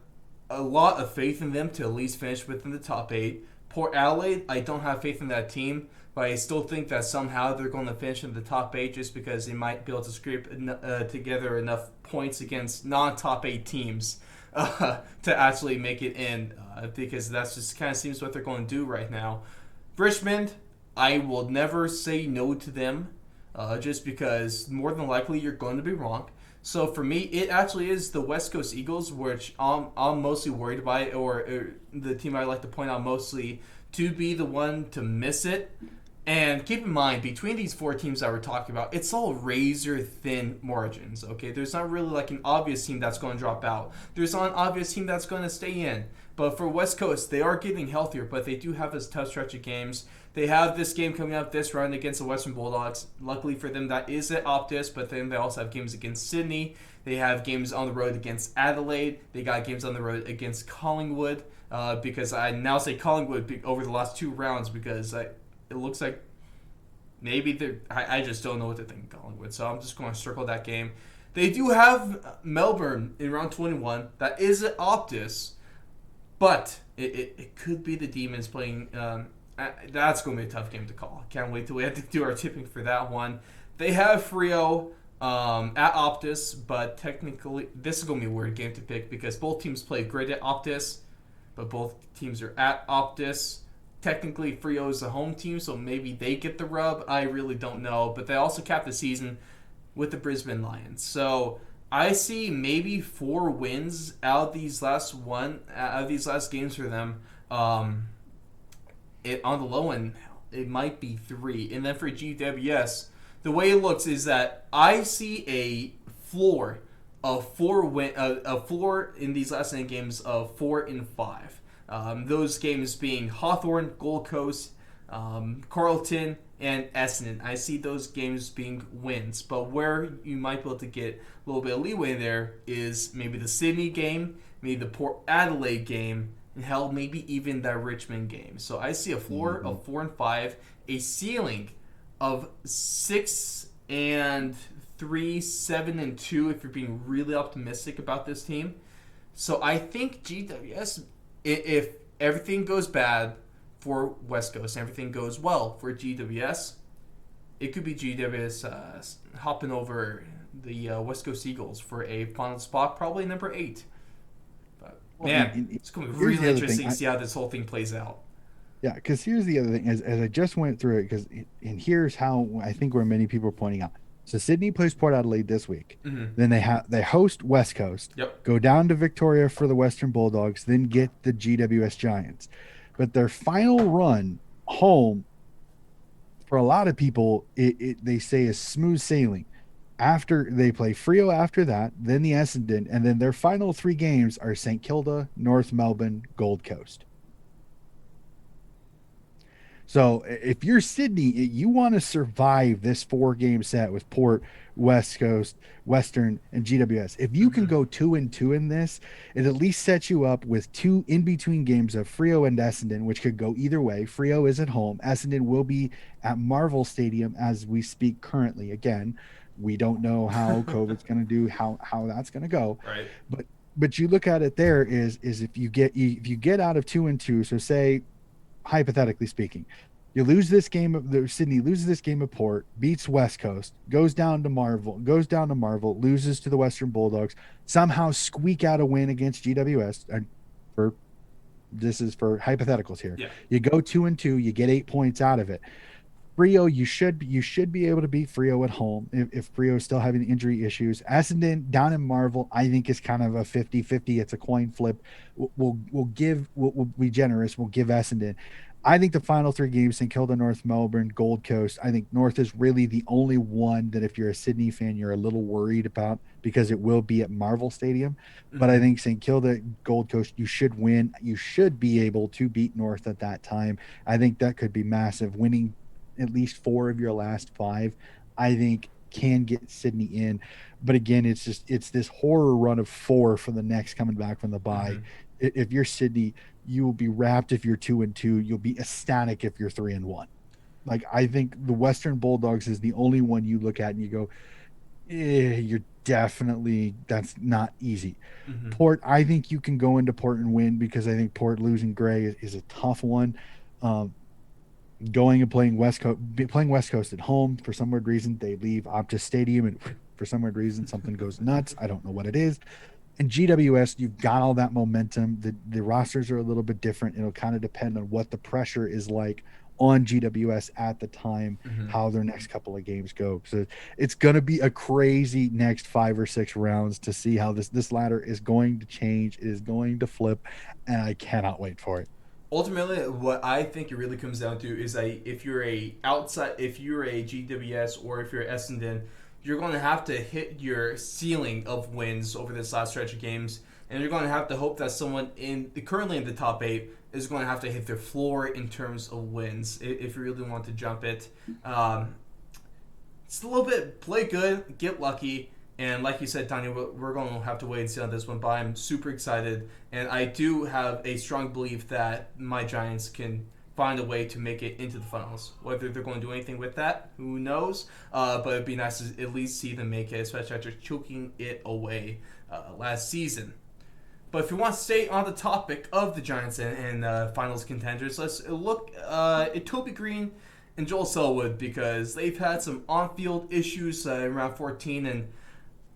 a lot of faith in them to at least finish within the top 8. Port Adelaide, I don't have faith in that team, but I still think that somehow they're going to finish in the top 8 just because they might be able to scrape together enough points against non-top 8 teams to actually make it in, because that's just kind of seems what they're going to do right now. Richmond, I will never say no to them, just because more than likely you're going to be wrong. So for me, it actually is the West Coast Eagles, which I'm mostly worried by, or the team I like to point out mostly to be the one to miss it. And keep in mind, between these 4 teams that we're talking about, it's all razor thin margins, okay? There's not really like an obvious team that's going to drop out. There's not an obvious team that's going to stay in. But for West Coast, they are getting healthier, but they do have this tough stretch of games. They have this game coming up this round against the Western Bulldogs. Luckily for them, that is at Optus, but then they also have games against Sydney. They have games on the road against Adelaide. They got games on the road against Collingwood, because I now say Collingwood over the last 2 rounds because it looks like maybe they're... I just don't know what to think of Collingwood, so I'm just going to circle that game. They do have Melbourne in round 21. That is at Optus, but it could be the Demons playing... that's going to be a tough game to call. Can't wait till we have to do our tipping for that one. They have Freo at Optus, but technically this is going to be a weird game to pick because both teams play great at Optus, but both teams are at Optus. Technically, Freo is the home team, so maybe they get the rub. I really don't know, but they also capped the season with the Brisbane Lions. So I see maybe 4 wins out of these last games for them. On the low end, it might be 3. And then for GWS, the way it looks is that I see a floor of 4 in these last 10 games of 4 and 5. Those games being Hawthorn, Gold Coast, Carlton, and Essendon. I see those games being wins, but where you might be able to get a little bit of leeway there is maybe the Sydney game, maybe the Port Adelaide game, and hell, maybe even that Richmond game. So I see a floor of 4 and 5, a ceiling of 6 and 3, 7 and 2 if you're being really optimistic about this team. So I think GWS, if everything goes bad for West Coast and everything goes well for GWS, it could be GWS hopping over the West Coast Eagles for a final spot, probably number 8. Man, it's going to be really interesting to see how this whole thing plays out. Yeah, because here's the other thing. As I just went through it, and here's how I think where many people are pointing out. So Sydney plays Port Adelaide this week. Then they host West Coast. Yep. Go down to Victoria for the Western Bulldogs. Then get the GWS Giants. But their final run home, for a lot of people, they say is smooth sailing. After they play Freo after that, then the Essendon, and then their final 3 games are St Kilda, North Melbourne, Gold Coast. So if you're Sydney, you want to survive this 4 game set with Port, West Coast, Western, and GWS. If you can go 2-2 in this, it at least sets you up with 2 in between games of Frio and Essendon, which could go either way. Frio is at home. Essendon will be at Marvel Stadium as we speak currently. Again, we don't know how COVID's going to do, how that's going to go. Right. But you look at it there is if you get out of 2-2, so say hypothetically speaking, you lose this game of the Sydney loses this game of Port, beats West Coast, goes down to Marvel, loses to the Western Bulldogs, somehow squeak out a win against GWS. And for this is for hypotheticals here. Yeah. You go 2-2, you get 8 points out of it. Frio, you should be able to beat Frio at home if Frio is still having injury issues. Essendon down in Marvel, I think is kind of a 50-50. It's a coin flip. We'll be generous. We'll give Essendon. I think the final 3 games, St Kilda, North Melbourne, Gold Coast, I think North is really the only one that if you're a Sydney fan, you're a little worried about because it will be at Marvel Stadium. But I think St Kilda, Gold Coast, you should win. You should be able to beat North at that time. I think that could be massive. Winning at least 4 of your last 5, I think can get Sydney in. But again, it's this horror run of 4 for the next coming back from the bye. If you're Sydney, you will be wrapped if you're 2-2. You'll be ecstatic if you're 3-1. Like, I think the Western Bulldogs is the only one you look at and you go, you're definitely, that's not easy. Port, I think you can go into Port and win because I think Port losing Gray is a tough one. Going and playing West Coast at home, for some weird reason they leave Optus Stadium, and for some weird reason something goes nuts. I don't know what it is. And GWS, you've got all that momentum. The rosters are a little bit different. It'll kind of depend on what the pressure is like on GWS at the time, how their next couple of games go. So it's going to be a crazy next 5 or 6 rounds to see how this ladder is going to change. It is going to flip, and I cannot wait for it. Ultimately, what I think it really comes down to is if you're a GWS or if you're Essendon, you're going to have to hit your ceiling of wins over this last stretch of games, and you're going to have to hope that someone currently in the top 8 is going to have to hit their floor in terms of wins if you really want to jump it. It's a little bit play good, get lucky. And like you said, Tanya, we're going to have to wait and see on this one, but I'm super excited. And I do have a strong belief that my Giants can find a way to make it into the finals. Whether they're going to do anything with that, who knows? But it'd be nice to at least see them make it, especially after choking it away last season. But if you want to stay on the topic of the Giants and finals contenders, let's look at Toby Green and Joel Selwood, because they've had some on-field issues in round 14, and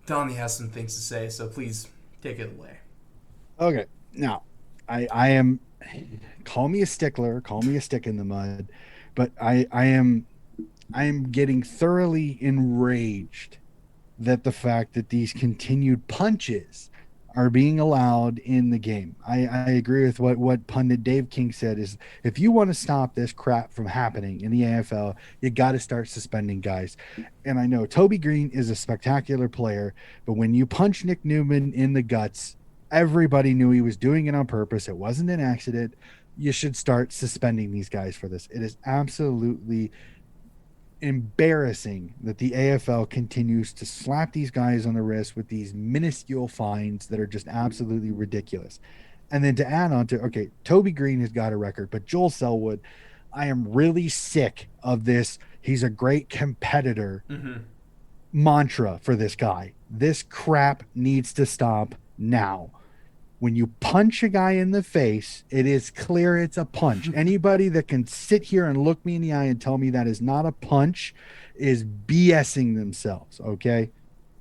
Donnie has some things to say, so please take it away. Okay, now I am, call me a stickler, call me a stick in the mud, but I am getting thoroughly enraged that the fact that these continued punches are being allowed in the game. I agree with what pundit Dave King said, is if you want to stop this crap from happening in the AFL, you got to start suspending guys. And I know Toby Green is a spectacular player, but when you punch Nick Newman in the guts, everybody knew he was doing it on purpose. It wasn't an accident. You should start suspending these guys for this. It is absolutely embarrassing that the AFL continues to slap these guys on the wrist with these minuscule fines that are just absolutely ridiculous. And then to add on to, okay, Toby Green has got a record, but Joel Selwood, I am really sick of this. He's a great competitor mantra for this guy. This crap needs to stop now. When you punch a guy in the face, it is clear it's a punch. Anybody that can sit here and look me in the eye and tell me that is not a punch is BSing themselves, okay?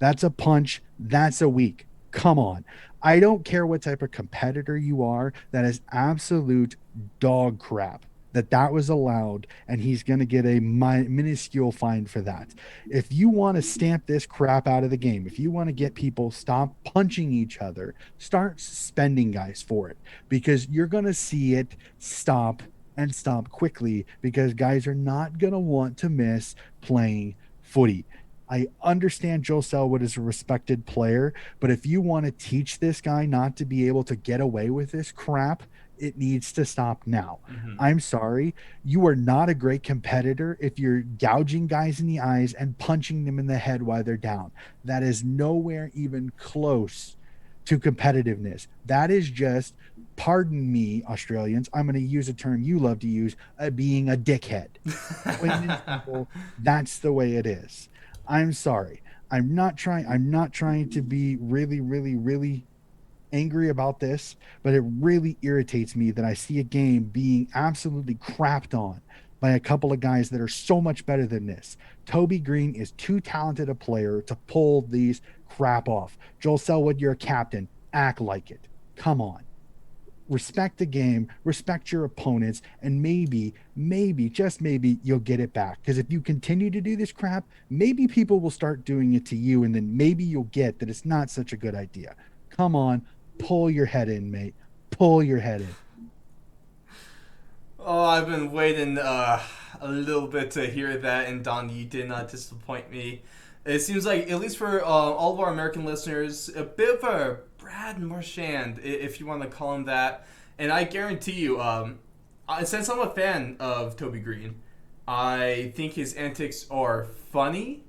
That's a punch. That's a weak. Come on. I don't care what type of competitor you are. That is absolute dog crap that was allowed, and he's going to get a minuscule fine for that. If you want to stamp this crap out of the game, if you want to get people stop punching each other, start suspending guys for it, because you're going to see it stop and stop quickly, because guys are not going to want to miss playing footy. I understand Joe Selwood is a respected player, but if you want to teach this guy not to be able to get away with this crap, It needs to stop now. Mhm. I'm sorry. You are not a great competitor if you're gouging guys in the eyes and punching them in the head while they're down. That is nowhere even close to competitiveness. That is just, pardon me, Australians, I'm going to use a term you love to use, being a dickhead. Plain and simple, that's the way it is. I'm sorry. I'm not trying to be really, really, really angry about this, but it really irritates me that I see a game being absolutely crapped on by a couple of guys that are so much better than this. Toby Green is too talented a player to pull these crap off. Joel Selwood, you're a captain. Act like it. Come on. Respect the game, respect your opponents, and maybe, just maybe, you'll get it back. Because if you continue to do this crap, maybe people will start doing it to you, and then maybe you'll get that it's not such a good idea. Come on, pull your head in, mate. Pull your head in. Oh, I've been waiting a little bit to hear that, and Don, you did not disappoint me. It seems like, at least for all of our American listeners, a bit of a Brad Marchand, if you want to call him that. And I guarantee you, since I'm a fan of Toby Green, I think his antics are funny,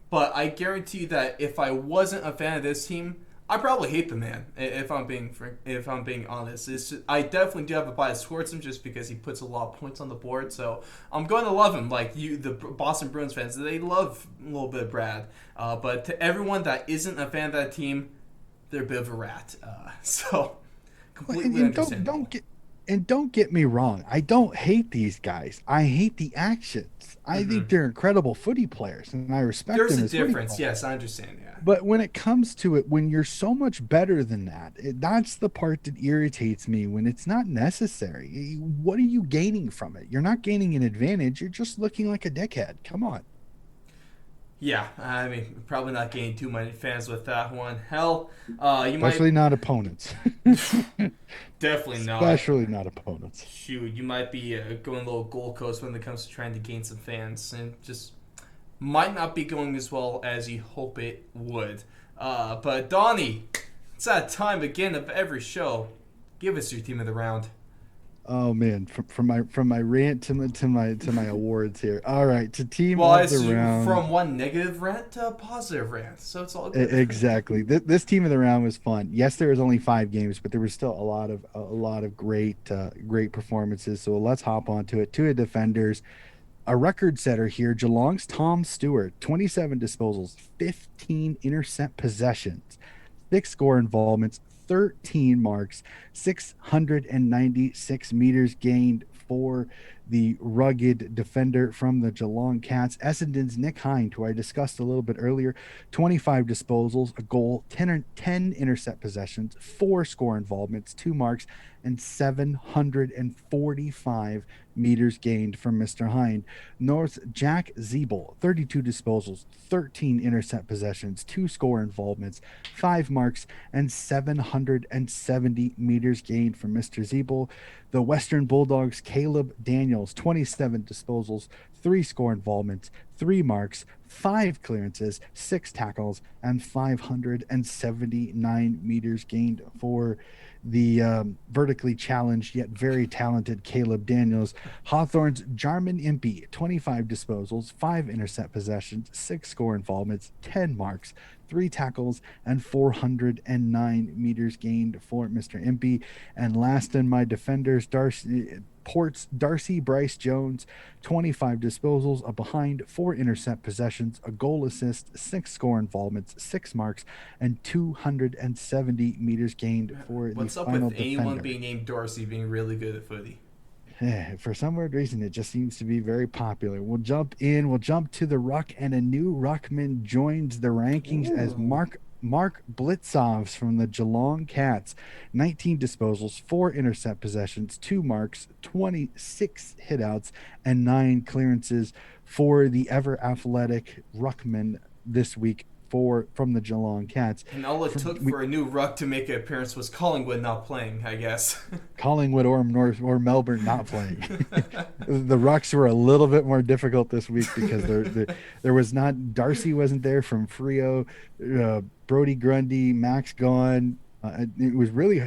but I guarantee you that if I wasn't a fan of this team, I probably hate the man. If I'm being honest, I definitely do have a bias towards him just because he puts a lot of points on the board. So I'm going to love him. Like you, the Boston Bruins fans, they love a little bit of Brad. But to everyone that isn't a fan of that team, they're a bit of a rat. So completely understandable. Don't get me wrong. I don't hate these guys. I hate the actions. I think they're incredible footy players, and I respect them. There's as a footy difference. players. Yes, I understand. Yeah. But when it comes to it, when you're so much better than that, that's the part that irritates me, when it's not necessary. What are you gaining from it? You're not gaining an advantage. You're just looking like a dickhead. Come on. Yeah, I mean, probably not gaining too many fans with that one. Hell, Especially not opponents. Definitely not. Especially not opponents. Shoot, you might be going a little Gold Coast when it comes to trying to gain some fans, and just might not be going as well as you hope it would. But Donnie, it's that time again of every show. Give us your team of the round. Oh man, from my rant to my awards here. All right, to team of the round. From one negative rant to a positive rant, so it's all good. Exactly. This team of the round was fun. Yes, there was only 5 games, but there was still a lot of great performances. So let's hop onto it. 2 defenders. A record setter here, Geelong's Tom Stewart, 27 disposals, 15 intercept possessions, 6 score involvements, 13 marks, 696 meters gained for the rugged defender from the Geelong Cats. Essendon's Nick Hind, who I discussed a little bit earlier, 25 disposals, a goal, 10 intercept possessions, 4 score involvements, 2 marks, and 745 meters gained from Mr. Hind. North's Jack Zeeble, 32 disposals, 13 intercept possessions, 2 score involvements, 5 marks, and 770 meters gained from Mr. Zeeble. The Western Bulldogs' Caleb Daniels, 27 disposals, 3 score involvements, 3 marks, 5 clearances, 6 tackles, and 579 meters gained for the vertically challenged yet very talented Caleb Daniels. Hawthorn's Jarman Impey, 25 disposals, 5 intercept possessions, 6 score involvements, 10 marks, 3 tackles, and 409 meters gained for Mr. Impey. And last in my defenders, Port's Darcy Bryce Jones, 25 disposals, a behind, 4 intercept possessions, a goal assist, 6 score involvements, 6 marks, and 270 meters gained for What's the up final with anyone defender. being named Darcy being really good at footy? For some weird reason, it just seems to be very popular. We'll jump to the ruck, and a new ruckman joins the rankings as Mark Blitzovs from the Geelong Cats. 19 disposals, 4 intercept possessions, 2 marks, 26 hitouts, and 9 clearances for the ever athletic ruckman this week from the Geelong Cats. And all it took for a new ruck to make an appearance was Collingwood not playing, I guess. Collingwood or Melbourne not playing. The rucks were a little bit more difficult this week because there was not, Darcy wasn't there from Freo, Brody Grundy, Max gone, It was really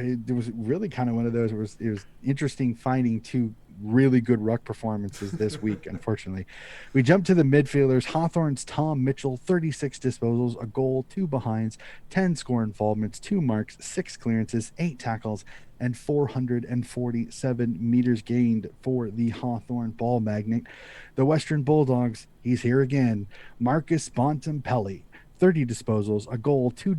kind of one of those. It was interesting finding two really good ruck performances this week. Unfortunately, we jump to the midfielders. Hawthorn's Tom Mitchell, 36 disposals, a goal, 2 behinds, 10 score involvements, 2 marks, 6 clearances, 8 tackles, and 447 meters gained for the Hawthorn ball magnet. The Western Bulldogs, he's here again. Marcus Bontempelli, 30 disposals, a goal, 2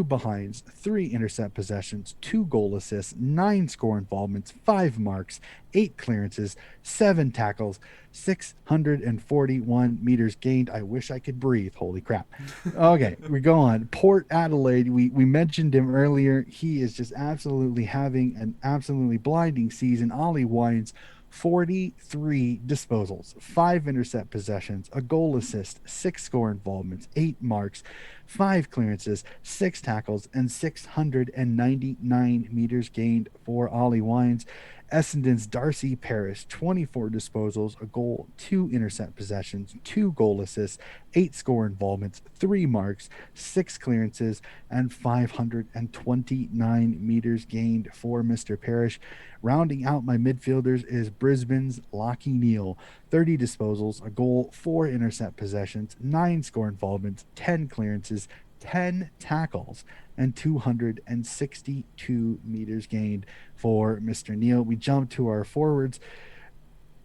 behinds, 3 intercept possessions, 2 goal assists, 9 score involvements, 5 marks, 8 clearances, 7 tackles, 641 meters gained. I wish I could breathe. Holy crap. Okay, we go on. Port Adelaide, we mentioned him earlier. He is just absolutely having an absolutely blinding season. Ollie Wines, 43 disposals, 5 intercept possessions, a goal assist, 6 score involvements, 8 marks, 5 clearances, 6 tackles, and 699 meters gained for Ollie Wines. Essendon's Darcy Parrish, 24 disposals, a goal, 2 intercept possessions, 2 goal assists, 8 score involvements, 3 marks, 6 clearances, and 529 meters gained for Mr. Parrish. Rounding out my midfielders is Brisbane's Lachie Neale, 30 disposals, a goal, 4 intercept possessions, 9 score involvements, 10 clearances, 10 tackles, and 262 meters gained for Mr. Neale. We jump to our forwards.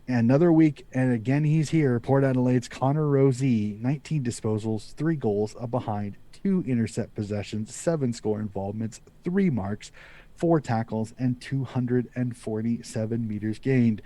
Another week, and again he's here. Port Adelaide's Connor Rosey, 19 disposals, 3 goals, a behind, 2 intercept possessions, 7 score involvements, 3 marks, 4 tackles, and 247 meters gained.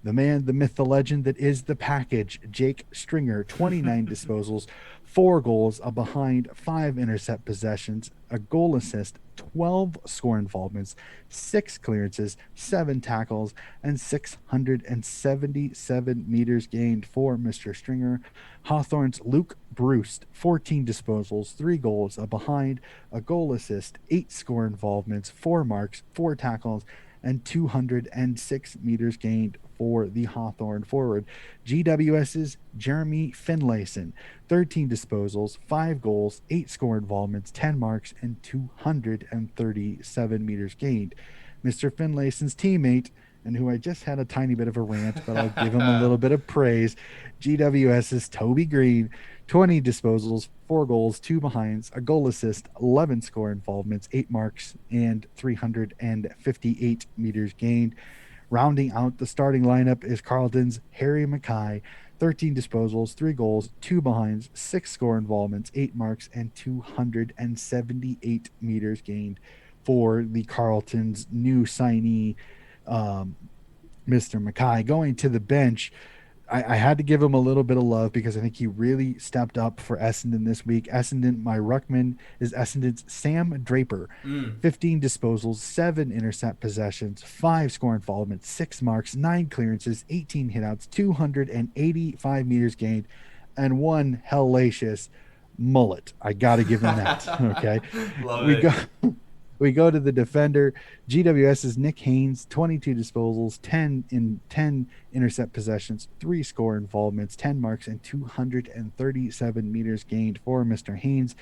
The man, the myth, the legend that is the package, Jake Stringer, 29 disposals, 4 goals, a behind, 5 intercept possessions, a goal assist, 12 score involvements, 6 clearances, 7 tackles, and 677 meters gained for Mr. Stringer. Hawthorn's Luke Bruce, 14 disposals, 3 goals, a behind, a goal assist, 8 score involvements, 4 marks, 4 tackles, and 206 meters gained for the Hawthorn forward. GWS's Jeremy Finlayson, 13 disposals, 5 goals, 8 score involvements, 10 marks, and 237 meters gained. Mr. Finlayson's teammate, and who I just had a tiny bit of a rant, but I'll give him a little bit of praise, GWS's Toby Green, 20 disposals, 4 goals, 2 behinds, a goal assist, 11 score involvements, 8 marks, and 358 meters gained. Rounding out the starting lineup is Carlton's Harry Mackay, 13 disposals, 3 goals, 2 behinds, 6 score involvements, 8 marks, and 278 meters gained for the Carlton's new signee, Mr. Mackay. Going to the bench, I had to give him a little bit of love because I think he really stepped up for Essendon this week. Essendon, my ruckman is Essendon's Sam Draper. 15 disposals, 7 intercept possessions, 5 score involvements, 6 marks, 9 clearances, 18 hitouts, 285 meters gained, and 1 hellacious mullet. I got to give him that. Okay. Love it. We go to the defender. GWS's Nick Haynes, 22 disposals, 10 intercept possessions, 3 score involvements, 10 marks, and 237 meters gained for Mr. Haynes.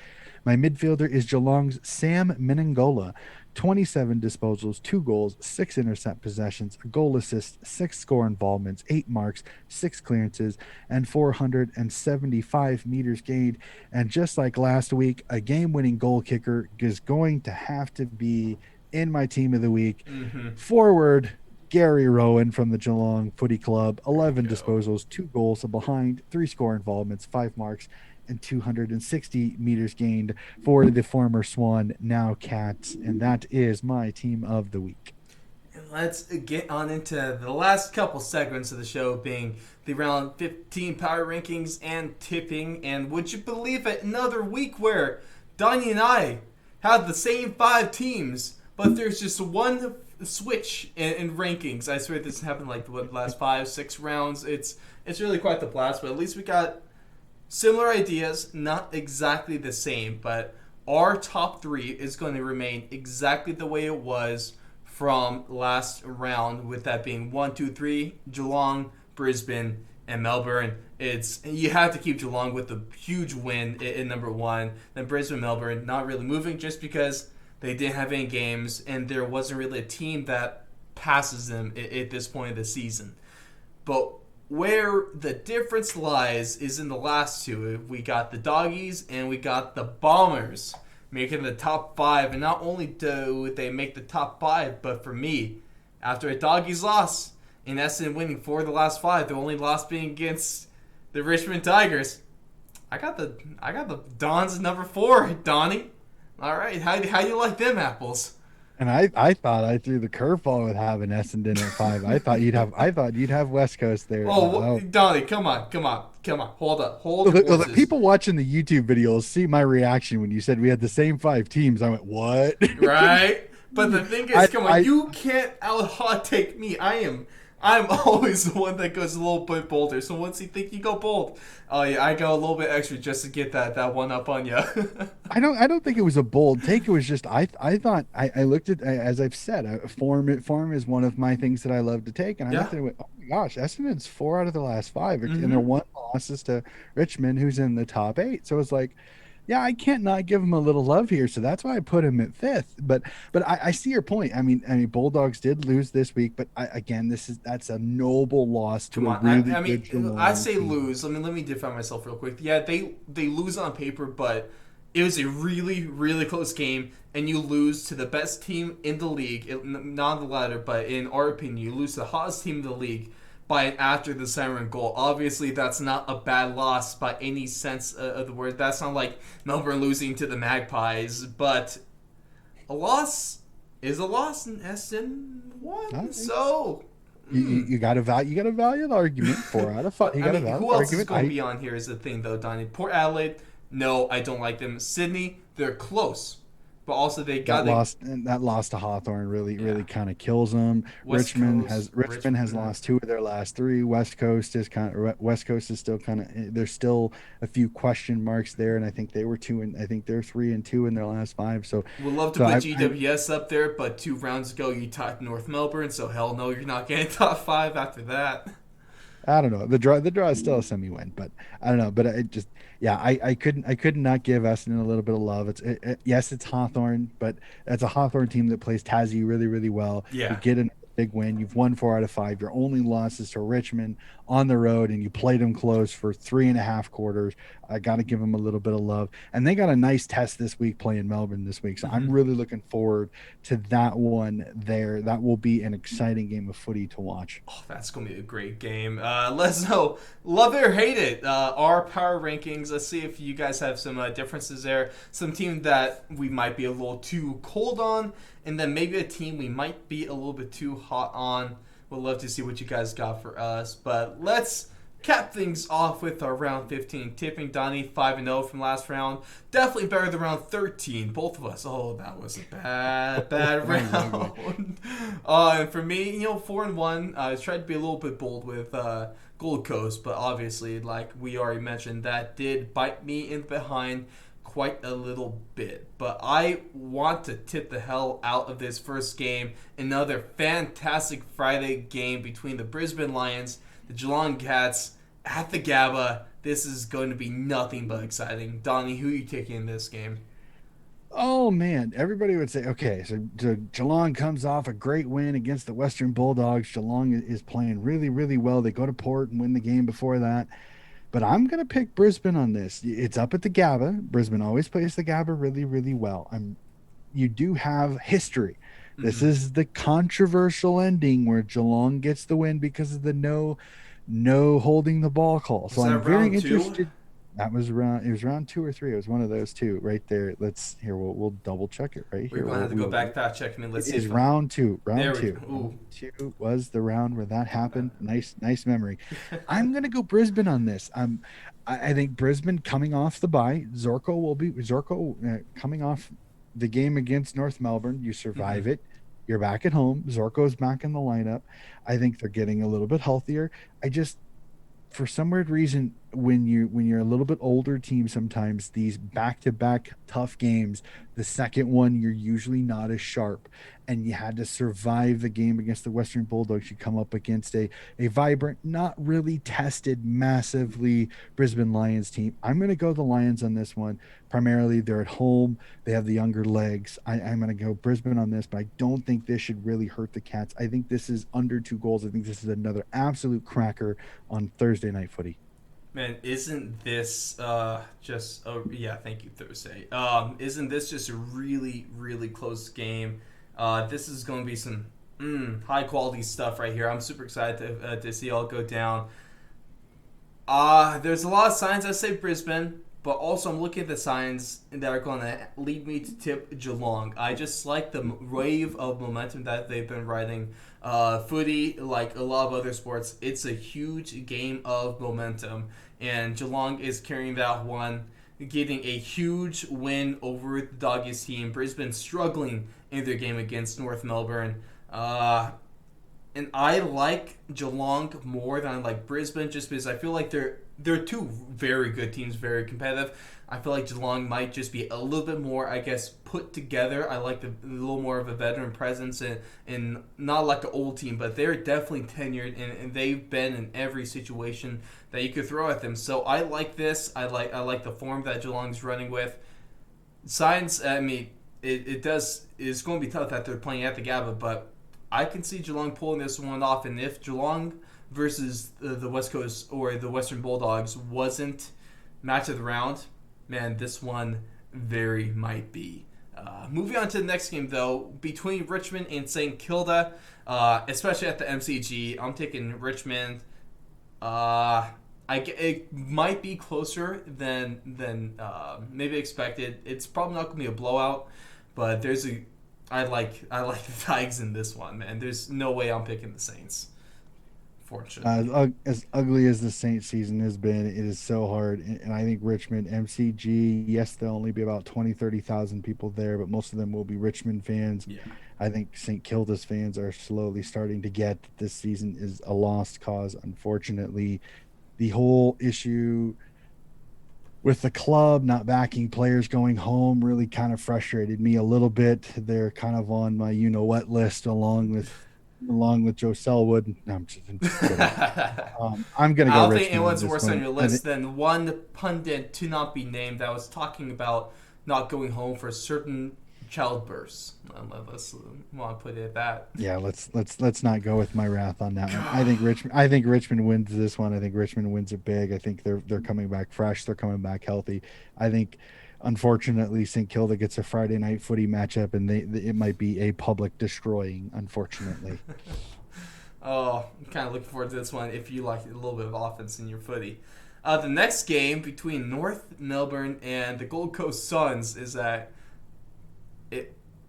My midfielder is Geelong's Sam Menengola, 27 disposals, 2 goals, 6 intercept possessions, a goal assist, 6 score involvements, 8 marks, 6 clearances, and 475 meters gained. And just like last week, a game-winning goal kicker is going to have to be in my team of the week. Forward, Gary Rowan from the Geelong Footy Club, 11 disposals, 2 goals, a behind, 3 score involvements, 5 marks, and 260 meters gained for the former Swan, now Cats. And that is my team of the week. Let's get on into the last couple segments of the show, being the round 15 power rankings and tipping. And would you believe it, another week where Donnie and I have the same 5 teams, but there's just one switch in rankings. I swear this happened like the last 5-6 rounds. It's really quite the blast, but at least we got similar ideas, not exactly the same, but our top 3 is going to remain exactly the way it was from last round, with that being 1, 2, 3, Geelong, Brisbane, and Melbourne. You have to keep Geelong with the huge win in number 1. Then Brisbane, Melbourne, not really moving just because They didn't have any games, and there wasn't really a team that passes them at this point of the season. But where the difference lies is in the last two. We got the Doggies and we got the Bombers making the top 5. And not only do they make the top 5, but for me, after a Doggies loss and Essendon winning 4 of the last 5, the only loss being against the Richmond Tigers, I got the Dons number 4, Donnie. All right, how do you like them apples? And I thought I threw the curveball with having Essendon at 5. I thought you'd have West Coast there. Donnie, come on. Hold up. Well, the people watching the YouTube video will see my reaction when you said we had the same 5 teams. I went, what? Right? But the thing is, you can't out hot take me. I'm always the one that goes a little bit bolder. So once you think you go bold, oh yeah, I go a little bit extra just to get that one up on you. I don't think it was a bold take. It was just I thought I looked at, as I've said, form is one of my things that I love to take, and I looked at it and went, oh my gosh, Essendon's 4 out of the last 5, and their one loss is to Richmond, who's in the top 8. So it's like, yeah, I can't not give him a little love here, so that's why I put him at 5th. But I see your point. I mean, Bulldogs did lose this week, but that's a noble loss to a really good Geelong I say team. lose. I mean, let me define myself real quick. Yeah, they lose on paper, but it was a really, really close game, and you lose to the best team in the league. Not the ladder, but in our opinion, you lose to the hottest team in the league by an after the siren goal. Obviously, that's not a bad loss by any sense of the word. That's not like Melbourne losing to the Magpies, but a loss is a loss, and Essendon won. So you got a valid argument. 4 out of 5. You got a valid who else argument. is going to be on here is the thing, though, Donnie. Port Adelaide, no, I don't like them. Sydney, they're close. But also that loss to Hawthorn really kind of kills them. Richmond has lost 2 of their last 3. West Coast is still kind of, there's still a few question marks there, and I think they were 2 and I think they're 3-2 in their last 5. So we'd love to put GWS up there, but 2 rounds ago you topped North Melbourne, so hell no, you're not getting top 5 after that. I don't know. The draw is still a semi-win, but I don't know. But it just, I could not give Essendon a little bit of love. Yes, it's Hawthorn, but that's a Hawthorn team that plays Tassie really, really well. Yeah. You get a big win. You've won 4 out of 5. Your only loss is to Richmond on the road, and you played them close for 3.5 quarters. I got to give them a little bit of love. And they got a nice test this week playing Melbourne this week. So I'm really looking forward to that one there. That will be an exciting game of footy to watch. Oh, that's going to be a great game. Let us know. Love it or hate it. Our power rankings. Let's see if you guys have some differences there. Some team that we might be a little too cold on. And then maybe a team we might be a little bit too hot on. We'd love to see what you guys got for us. But let's cap things off with our round 15 tipping. Donnie 5-0 from last round. Definitely better than round 13. Both of us. Oh, that was a bad round. And for me, 4-1. I tried to be a little bit bold with Gold Coast, but obviously, like we already mentioned, that did bite me in the behind quite a little bit. But I want to tip the hell out of this first game. Another fantastic Friday game between the Brisbane Lions, the Geelong Cats at the Gabba. This is going to be nothing but exciting. Donnie, who are you taking in this game? Oh, man. Everybody would say, okay, so Geelong comes off a great win against the Western Bulldogs. Geelong is playing really, really well. They go to Port and win the game before that. But I'm going to pick Brisbane on this. It's up at the Gabba. Brisbane always plays the Gabba really, really well. You do have history. This is the controversial ending where Geelong gets the win because of the no holding the ball call. So I'm very interested. It was round 2 or 3. It was one of those 2 right there. We'll double check it right here. We're gonna have to go back fact checking and let's see. It's round 2. Round 2 was the round where that happened. Nice memory. I'm gonna go Brisbane on this. I think Brisbane coming off the bye. Zorko coming off the game against North Melbourne. You survive it. You're back at home. Zorko's back in the lineup. I think they're getting a little bit healthier. For some weird reason, when you're a little bit older team, sometimes these back-to-back tough games, the second one you're usually not as sharp, and you had to survive the game against the Western Bulldogs. You come up against a vibrant, not really tested massively Brisbane Lions team. I'm going to go the Lions on this one. Primarily, they're at home. They have the younger legs. I'm going to go Brisbane on this, but I don't think this should really hurt the Cats. I think this is under 2 goals. I think this is another absolute cracker on Thursday night footy. Man, isn't this just? Oh yeah, thank you, Thursday. Isn't this just a really, really close game? This is going to be some high quality stuff right here. I'm super excited to see it all go down. There's a lot of signs that say Brisbane, but also I'm looking at the signs that are going to lead me to tip Geelong. I just like the wave of momentum that they've been riding. Footy, like a lot of other sports, it's a huge game of momentum, and Geelong is carrying that one, getting a huge win over the Doggies team. Brisbane struggling in their game against North Melbourne. And I like Geelong more than I like Brisbane, just because I feel like they're two very good teams, very competitive. I feel like Geelong might just be a little bit more, I guess, put together. I like a little more of a veteran presence, and not like the old team, but they're definitely tenured, and they've been in every situation that you could throw at them. So I like this. I like the form that Geelong's running with. Signs, I mean, it's going to be tough that they're playing at the Gabba, but I can see Geelong pulling this one off. And if Geelong versus the West Coast or the Western Bulldogs wasn't match of the round, man, this one very might be. Moving on to the next game, though, between Richmond and St. Kilda, especially at the MCG, I'm taking Richmond. It might be closer than maybe expected. It's probably not going to be a blowout, but I like the Tigers in this one, man. There's no way I'm picking the Saints. Fortunately. As ugly as the Saints season has been, it is so hard. And I think Richmond, MCG, yes, there'll only be about 20,000-30,000 people there, but most of them will be Richmond fans. Yeah. I think St. Kilda's fans are slowly starting to get that this season is a lost cause, unfortunately. The whole issue with the club not backing players going home really kind of frustrated me a little bit. They're kind of on my you-know-what list along with Joe Selwood. No, I'm just kidding. I'm going to go I don't Richmond think anyone's on this worse one. on your list than one pundit to not be named that was talking about not going home for certain childbirths. Let's want to put it at that. Yeah, let's not go with my wrath on that one. I think Richmond wins this one. I think Richmond wins it big. I think they're coming back fresh. They're coming back healthy. I think, unfortunately, St. Kilda gets a Friday night footy matchup, and it might be a public destroying. Unfortunately. Oh, I'm kind of looking forward to this one if you like a little bit of offense in your footy. The next game between North Melbourne and the Gold Coast Suns is that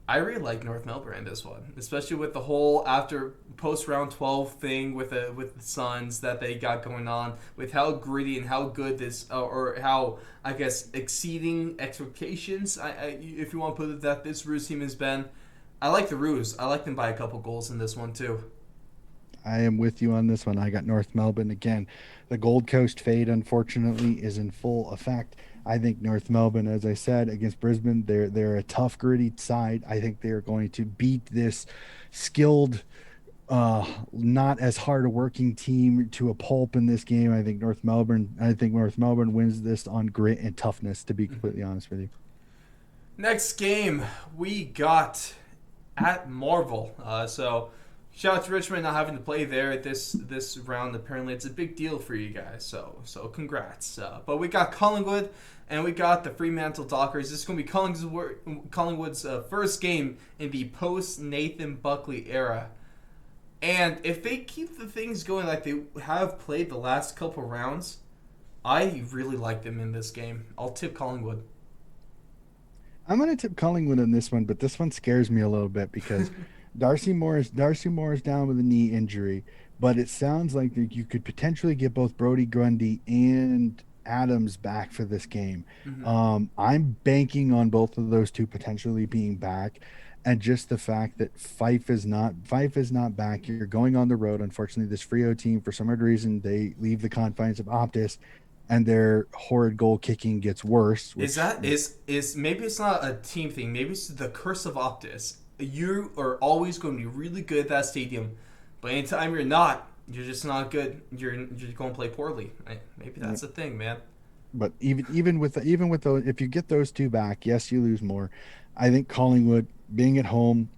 I really like North Melbourne in this one, especially with the whole after post round 12 thing with the Suns that they got going on, with how gritty and how good this or how I guess exceeding expectations. If you want to put it that this Roos team has been, I like the Roos. I like them by a couple goals in this one too. I am with you on this one. I got North Melbourne again. The Gold Coast fade, unfortunately, is in full effect. I think North Melbourne, as I said, against Brisbane, they're a tough, gritty side. I think they're going to beat this skilled, not as hard a working team to a pulp in this game. I think North Melbourne wins this on grit and toughness, to be completely honest with you. Next game we got at Marvel. So shout out to Richmond not having to play there at this round. Apparently, it's a big deal for you guys. So congrats. But we got Collingwood and we got the Fremantle Dockers. This is going to be Collingwood's first game in the post Nathan Buckley era. And if they keep the things going like they have played the last couple rounds, I really like them in this game. I'll tip Collingwood. I'm going to tip Collingwood on this one, but this one scares me a little bit because Darcy Moore is down with a knee injury, but it sounds like that you could potentially get both Brody Grundy and Adams back for this game. Mm-hmm. I'm banking on both of those two potentially being back, and just the fact that Fife is not back. You're going on the road. Unfortunately, this Freo team, for some odd reason, they leave the confines of Optus. and their horrid goal kicking gets worse, Is which that is maybe it's not a team thing? Maybe it's the curse of Optus. You are always going to be really good at that stadium, but anytime you're not, you're just not good. You're going to play poorly. Maybe that's the thing, man. but even with those, if you get those two back, yes, you lose more. I think Collingwood being at home,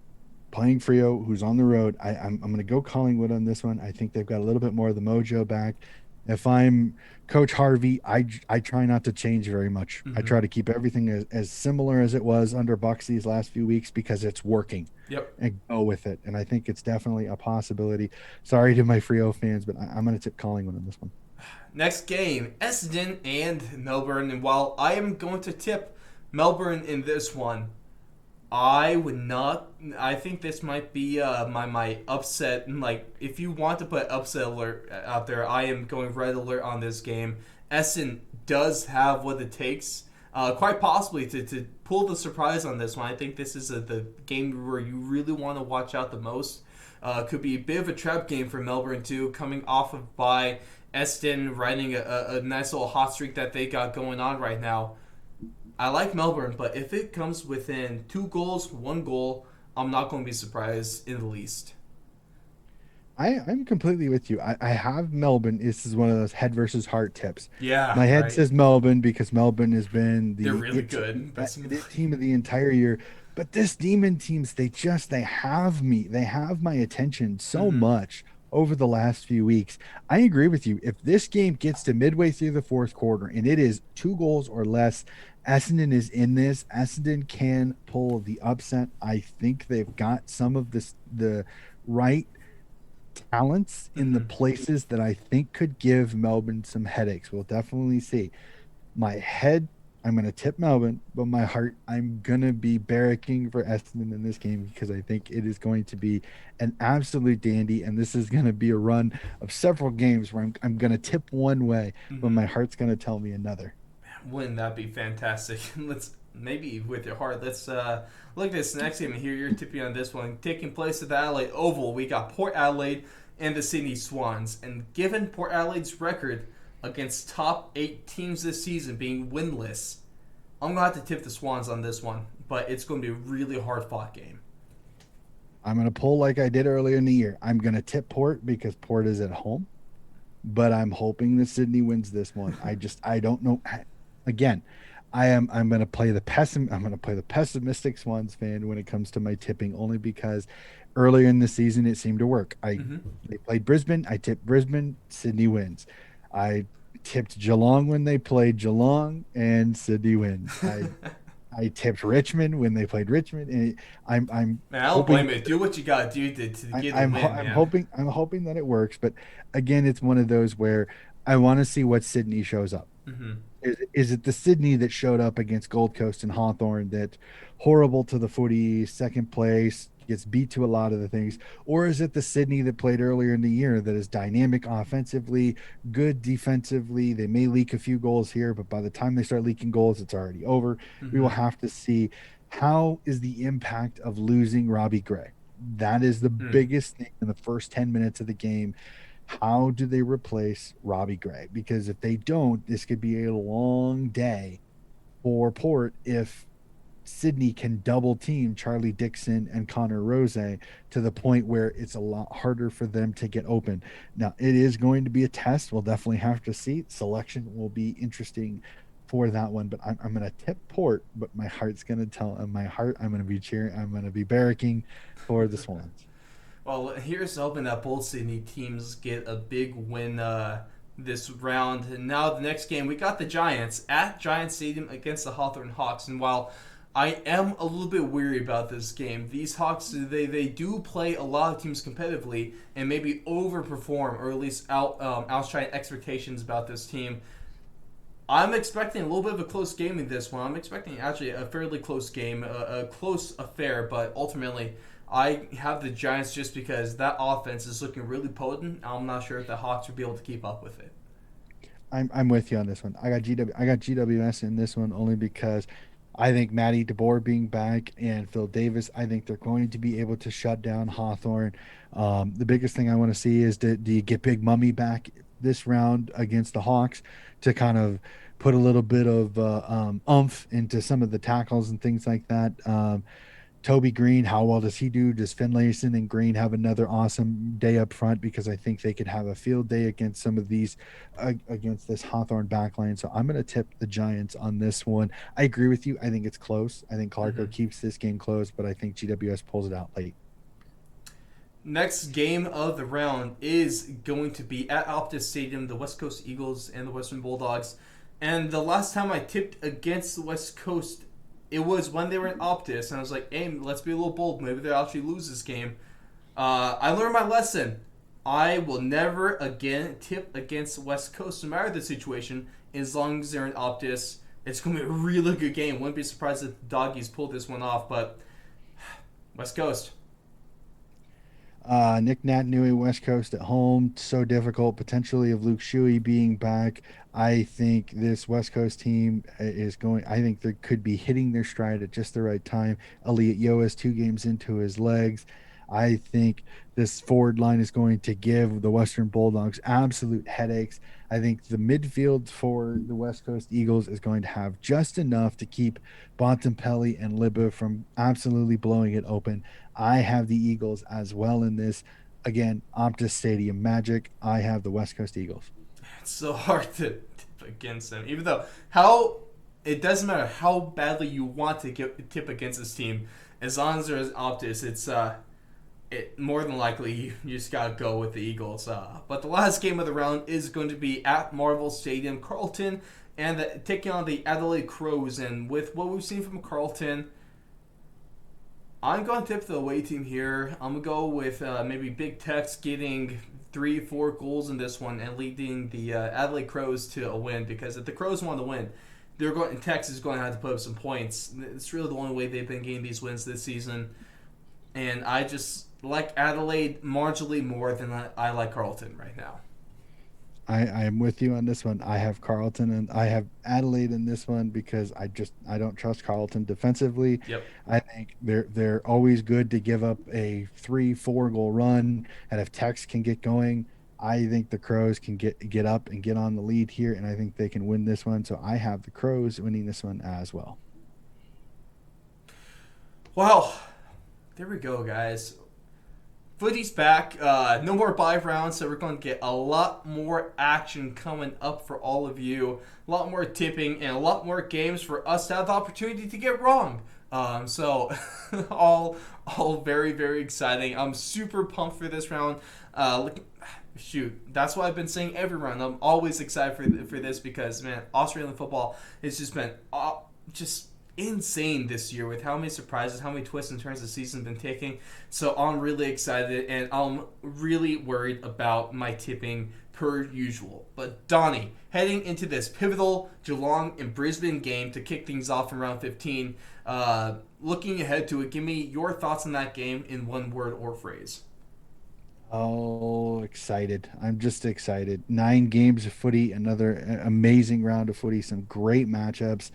playing Frio, who's on the road, I'm going to go Collingwood on this one. I think they've got a little bit more of the mojo back. If I'm Coach Harvey, I try not to change very much. I try to keep everything as similar as it was under Bucks these last few weeks because it's working, Yep. and go with it. And I think it's definitely a possibility. Sorry to my Frio fans, but I'm going to tip Collingwood on this one. Next game, Essendon and Melbourne. And while I am going to tip Melbourne in this one, I would not. I think this might be my upset. Like, if you want to put upset alert out there, I am going red alert on this game. Essendon does have what it takes, quite possibly to pull the surprise on this one. I think this is the game where you really want to watch out the most. Could be a bit of a trap game for Melbourne too, coming off of by Essendon riding a nice little hot streak that they got going on right now. I like Melbourne, but if it comes within 2 goals, 1 goal, I'm not going to be surprised in the least. I'm completely with you. I have Melbourne. This is one of those head versus heart tips. Yeah, My head right. says Melbourne because Melbourne has been They're the really good. it team of the entire year. But this Demon teams, they have me. They have my attention so much over the last few weeks. I agree with you. If this game gets to midway through the fourth quarter and it is 2 goals or less, Essendon is in this. Essendon can pull the upset. I think they've got some of the right talents in the places that I think could give Melbourne some headaches. We'll definitely see. My head, I'm going to tip Melbourne, but my heart, I'm going to be barracking for Essendon in this game because I think it is going to be an absolute dandy, and this is going to be a run of several games where I'm going to tip one way, but my heart's going to tell me another. Wouldn't that be fantastic? Let's maybe with your heart. Let's look at this next game and hear your tipping on this one. Taking place at the Adelaide Oval, we got Port Adelaide and the Sydney Swans. And given Port Adelaide's record against top 8 teams this season being winless, I'm going to have to tip the Swans on this one. But it's going to be a really hard-fought game. I'm going to pull like I did earlier in the year. I'm going to tip Port because Port is at home, but I'm hoping that Sydney wins this one. I don't know. Again, I'm going to play the pessimistic Swans fan when it comes to my tipping, only because earlier in the season it seemed to work. They played Brisbane, I tipped Brisbane, Sydney wins. I tipped Geelong when they played Geelong, and Sydney wins. I tipped Richmond when they played Richmond, and I'm Man, I don't blame it. Do what you got to do to get the win, man. I'm hoping that it works, but again, it's one of those where I want to see what Sydney shows up. Is it the Sydney that showed up against Gold Coast and Hawthorn that horrible to the footy, second place, gets beat to a lot of the things? Or is it the Sydney that played earlier in the year that is dynamic offensively, good defensively? They may leak a few goals here, but by the time they start leaking goals, it's already over. We will have to see how is the impact of losing Robbie Gray. That is the biggest thing in the first 10 minutes of the game. How do they replace Robbie Gray? Because if they don't, this could be a long day for Port if Sydney can double team Charlie Dixon and Connor Rose to the point where it's a lot harder for them to get open. Now, it is going to be a test. We'll definitely have to see. Selection will be interesting for that one, but I'm going to tip Port, but my heart's going to tell my heart I'm going to be cheering. I'm going to be barracking for the Swans. Well, here's hoping that both Sydney teams get a big win this round. And now the next game, we got the Giants at Giant Stadium against the Hawthorn Hawks. And while I am a little bit weary about this game, these Hawks, they do play a lot of teams competitively and maybe overperform, or at least outshine expectations about this team. I'm expecting a little bit of a close game in this one. I'm expecting actually a fairly close game, a close affair, but ultimately I have the Giants just because that offense is looking really potent. I'm not sure if the Hawks will be able to keep up with it. I'm with you on this one. I got GWS in this one only because I think Matty DeBoer being back and Phil Davis, I think they're going to be able to shut down Hawthorn. The biggest thing I want to see is do you get Big Mummy back? this round against the Hawks to kind of put a little bit of umph into some of the tackles and things like that. Toby Green, how well does he do? Does Finlayson and Green have another awesome day up front? Because I think they could have a field day against some of these, against this Hawthorne backline. So I'm going to tip the Giants on this one. I agree with you. I think it's close. I think Clarko keeps this game close, but I think GWS pulls it out late. Next game of the round is going to be at Optus Stadium, the West Coast Eagles and the Western Bulldogs. And the last time I tipped against the West Coast, it was when they were in Optus, and I was like, hey, let's be a little bold. Maybe they'll actually lose this game. I learned my lesson. I will never again tip against West Coast, no matter the situation, as long as they're in Optus. It's going to be a really good game. Wouldn't be surprised if the Doggies pulled this one off, but West Coast. Nick Nat-Nui, West Coast at home, so difficult. Potentially of Luke Shuey being back. I think this West Coast team is going. I think they could be hitting their stride at just the right time. Elliot Yeo is 2 games into his legs. I think this forward line is going to give the Western Bulldogs absolute headaches. I think the midfield for the West Coast Eagles is going to have just enough to keep Bontempelli and Libba from absolutely blowing it open. I have the Eagles as well in this. Again, Optus Stadium magic. I have the West Coast Eagles. It's so hard to tip against them, even though it doesn't matter how badly you want to tip against this team. As long as there's Optus, it's more than likely you just gotta go with the Eagles. But the last game of the round is going to be at Marvel Stadium, Carlton, and taking on the Adelaide Crows. And with what we've seen from Carlton, I'm going to tip the away team here. I'm going to go with maybe Big Tex getting 3-4 goals in this one and leading the Adelaide Crows to a win, because if the Crows want to win, Tex is going to have to put up some points. It's really the only way they've been getting these wins this season. And I just like Adelaide marginally more than I like Carlton right now. I am with you on this one. I have Carlton and I have Adelaide in this one because I don't trust Carlton defensively. Yep. I think they're always good to give up a 3-4 goal run, and if Tex can get going, I think the Crows can get up and get on the lead here, and I think they can win this one. So I have the Crows winning this one as well. Well, there we go, guys. Footy's back. No more bye rounds, so we're going to get a lot more action coming up for all of you. A lot more tipping and a lot more games for us to have the opportunity to get wrong. So all very, very exciting. I'm super pumped for this round. That's what I've been saying every round. I'm always excited for this because, man, Australian football has just been just insane this year with how many surprises, how many twists and turns the season's been taking. So I'm really excited, and I'm really worried about my tipping per usual. But Donnie, heading into this pivotal Geelong and Brisbane game to kick things off in round 15, looking ahead to it, give me your thoughts on that game in one word or phrase. Oh, excited. I'm just excited. 9 games of footy, another amazing round of footy, some great matchups.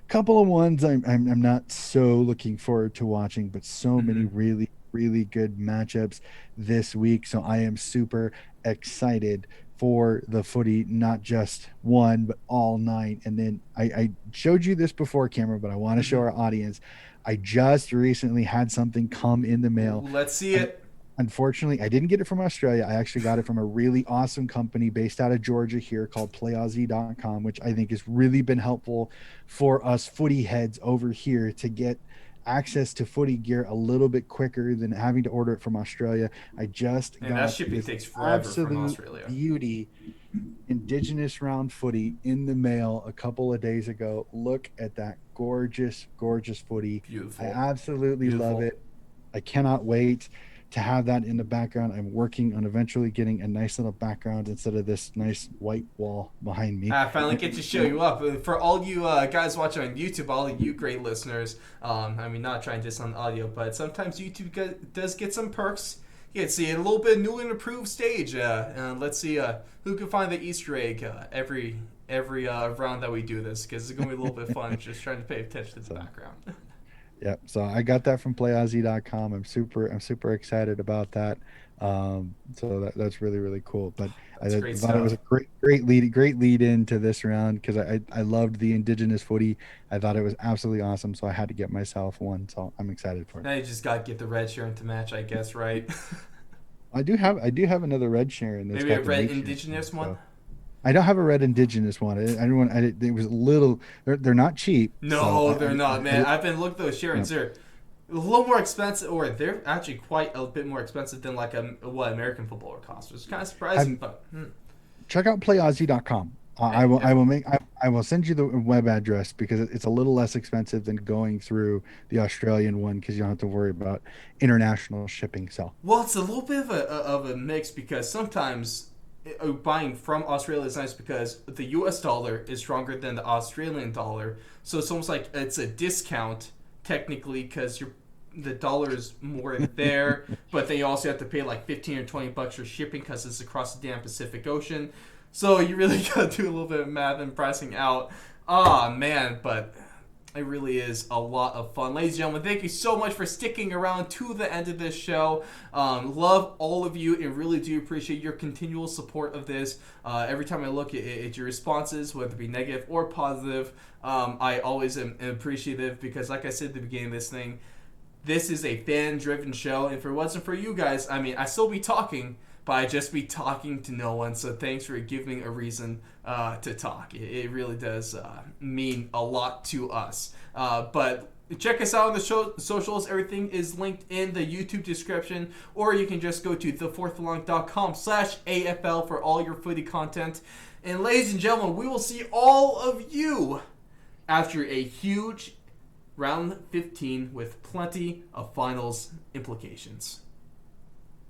Couple of ones I'm not so looking forward to watching, but so many really, really good matchups this week. So I am super excited for the footy, not just one, but all 9. And then I showed you this before, Cameron, but I want to show our audience. I just recently had something come in the mail. Let's see it. Unfortunately, I didn't get it from Australia. I actually got it from a really awesome company based out of Georgia here called PlayAussie.com, which I think has really been helpful for us footy heads over here to get access to footy gear a little bit quicker than having to order it from Australia. I just got that shipping takes forever from Australia. Beauty Indigenous round footy in the mail a couple of days ago. Look at that gorgeous, gorgeous footy. Beautiful. I absolutely love it. I cannot wait to have that in the background. I'm working on eventually getting a nice little background instead of this nice white wall behind me. I finally get to show you up. For all you guys watching on YouTube, all of you great listeners, not trying this on audio, but sometimes YouTube does get some perks. You can see a little bit new and improved stage. Let's see who can find the Easter egg every round that we do this, because it's going to be a little bit fun just trying to pay attention to the background. Yep. So I got that from PlayAussie.com. I'm super excited about that. So that's really really cool. But That's great thought it was stuff. a great lead into this round because I loved the Indigenous footy. I thought it was absolutely awesome. So I had to get myself one. So I'm excited for it. Now you just got to get the red shirt to match, I guess, right? I do have another red share in this Maybe a couple red nations. indigenous one? So I don't have a red Indigenous one. I didn't want. It was a little. They're not cheap. So No, they're not, man. I've been looking at those yeah. Sharons. They're a little more expensive, or they're actually quite a bit more expensive than like what American football would cost. It's kind of surprising, but Check out playaussie.com. hey, I will send you the web address because it's a little less expensive than going through the Australian one because you don't have to worry about international shipping. So well, it's a little bit of a mix because sometimes buying from Australia is nice because the U.S. dollar is stronger than the Australian dollar, so it's almost like it's a discount technically because the dollar is more there, but then you also have to pay like $15 or $20 for shipping because it's across the damn Pacific Ocean. So you really gotta do a little bit of math and pricing out. Ah, man, but it really is a lot of fun. Ladies and gentlemen, thank you so much for sticking around to the end of this show. Love all of you and really do appreciate your continual support of this. Every time I look at your responses, whether it be negative or positive, I always am appreciative because like I said at the beginning of this thing, this is a fan-driven show, and if it wasn't for you guys, I mean, I'd still be talking, but I'd just be talking to no one, so thanks for giving a reason to talk. It really does mean a lot to us. But check us out on the socials. Everything is linked in the YouTube description, or you can just go to thefourthlong.com/AFL for all your footy content. And ladies and gentlemen, we will see all of you after a huge round 15 with plenty of finals implications.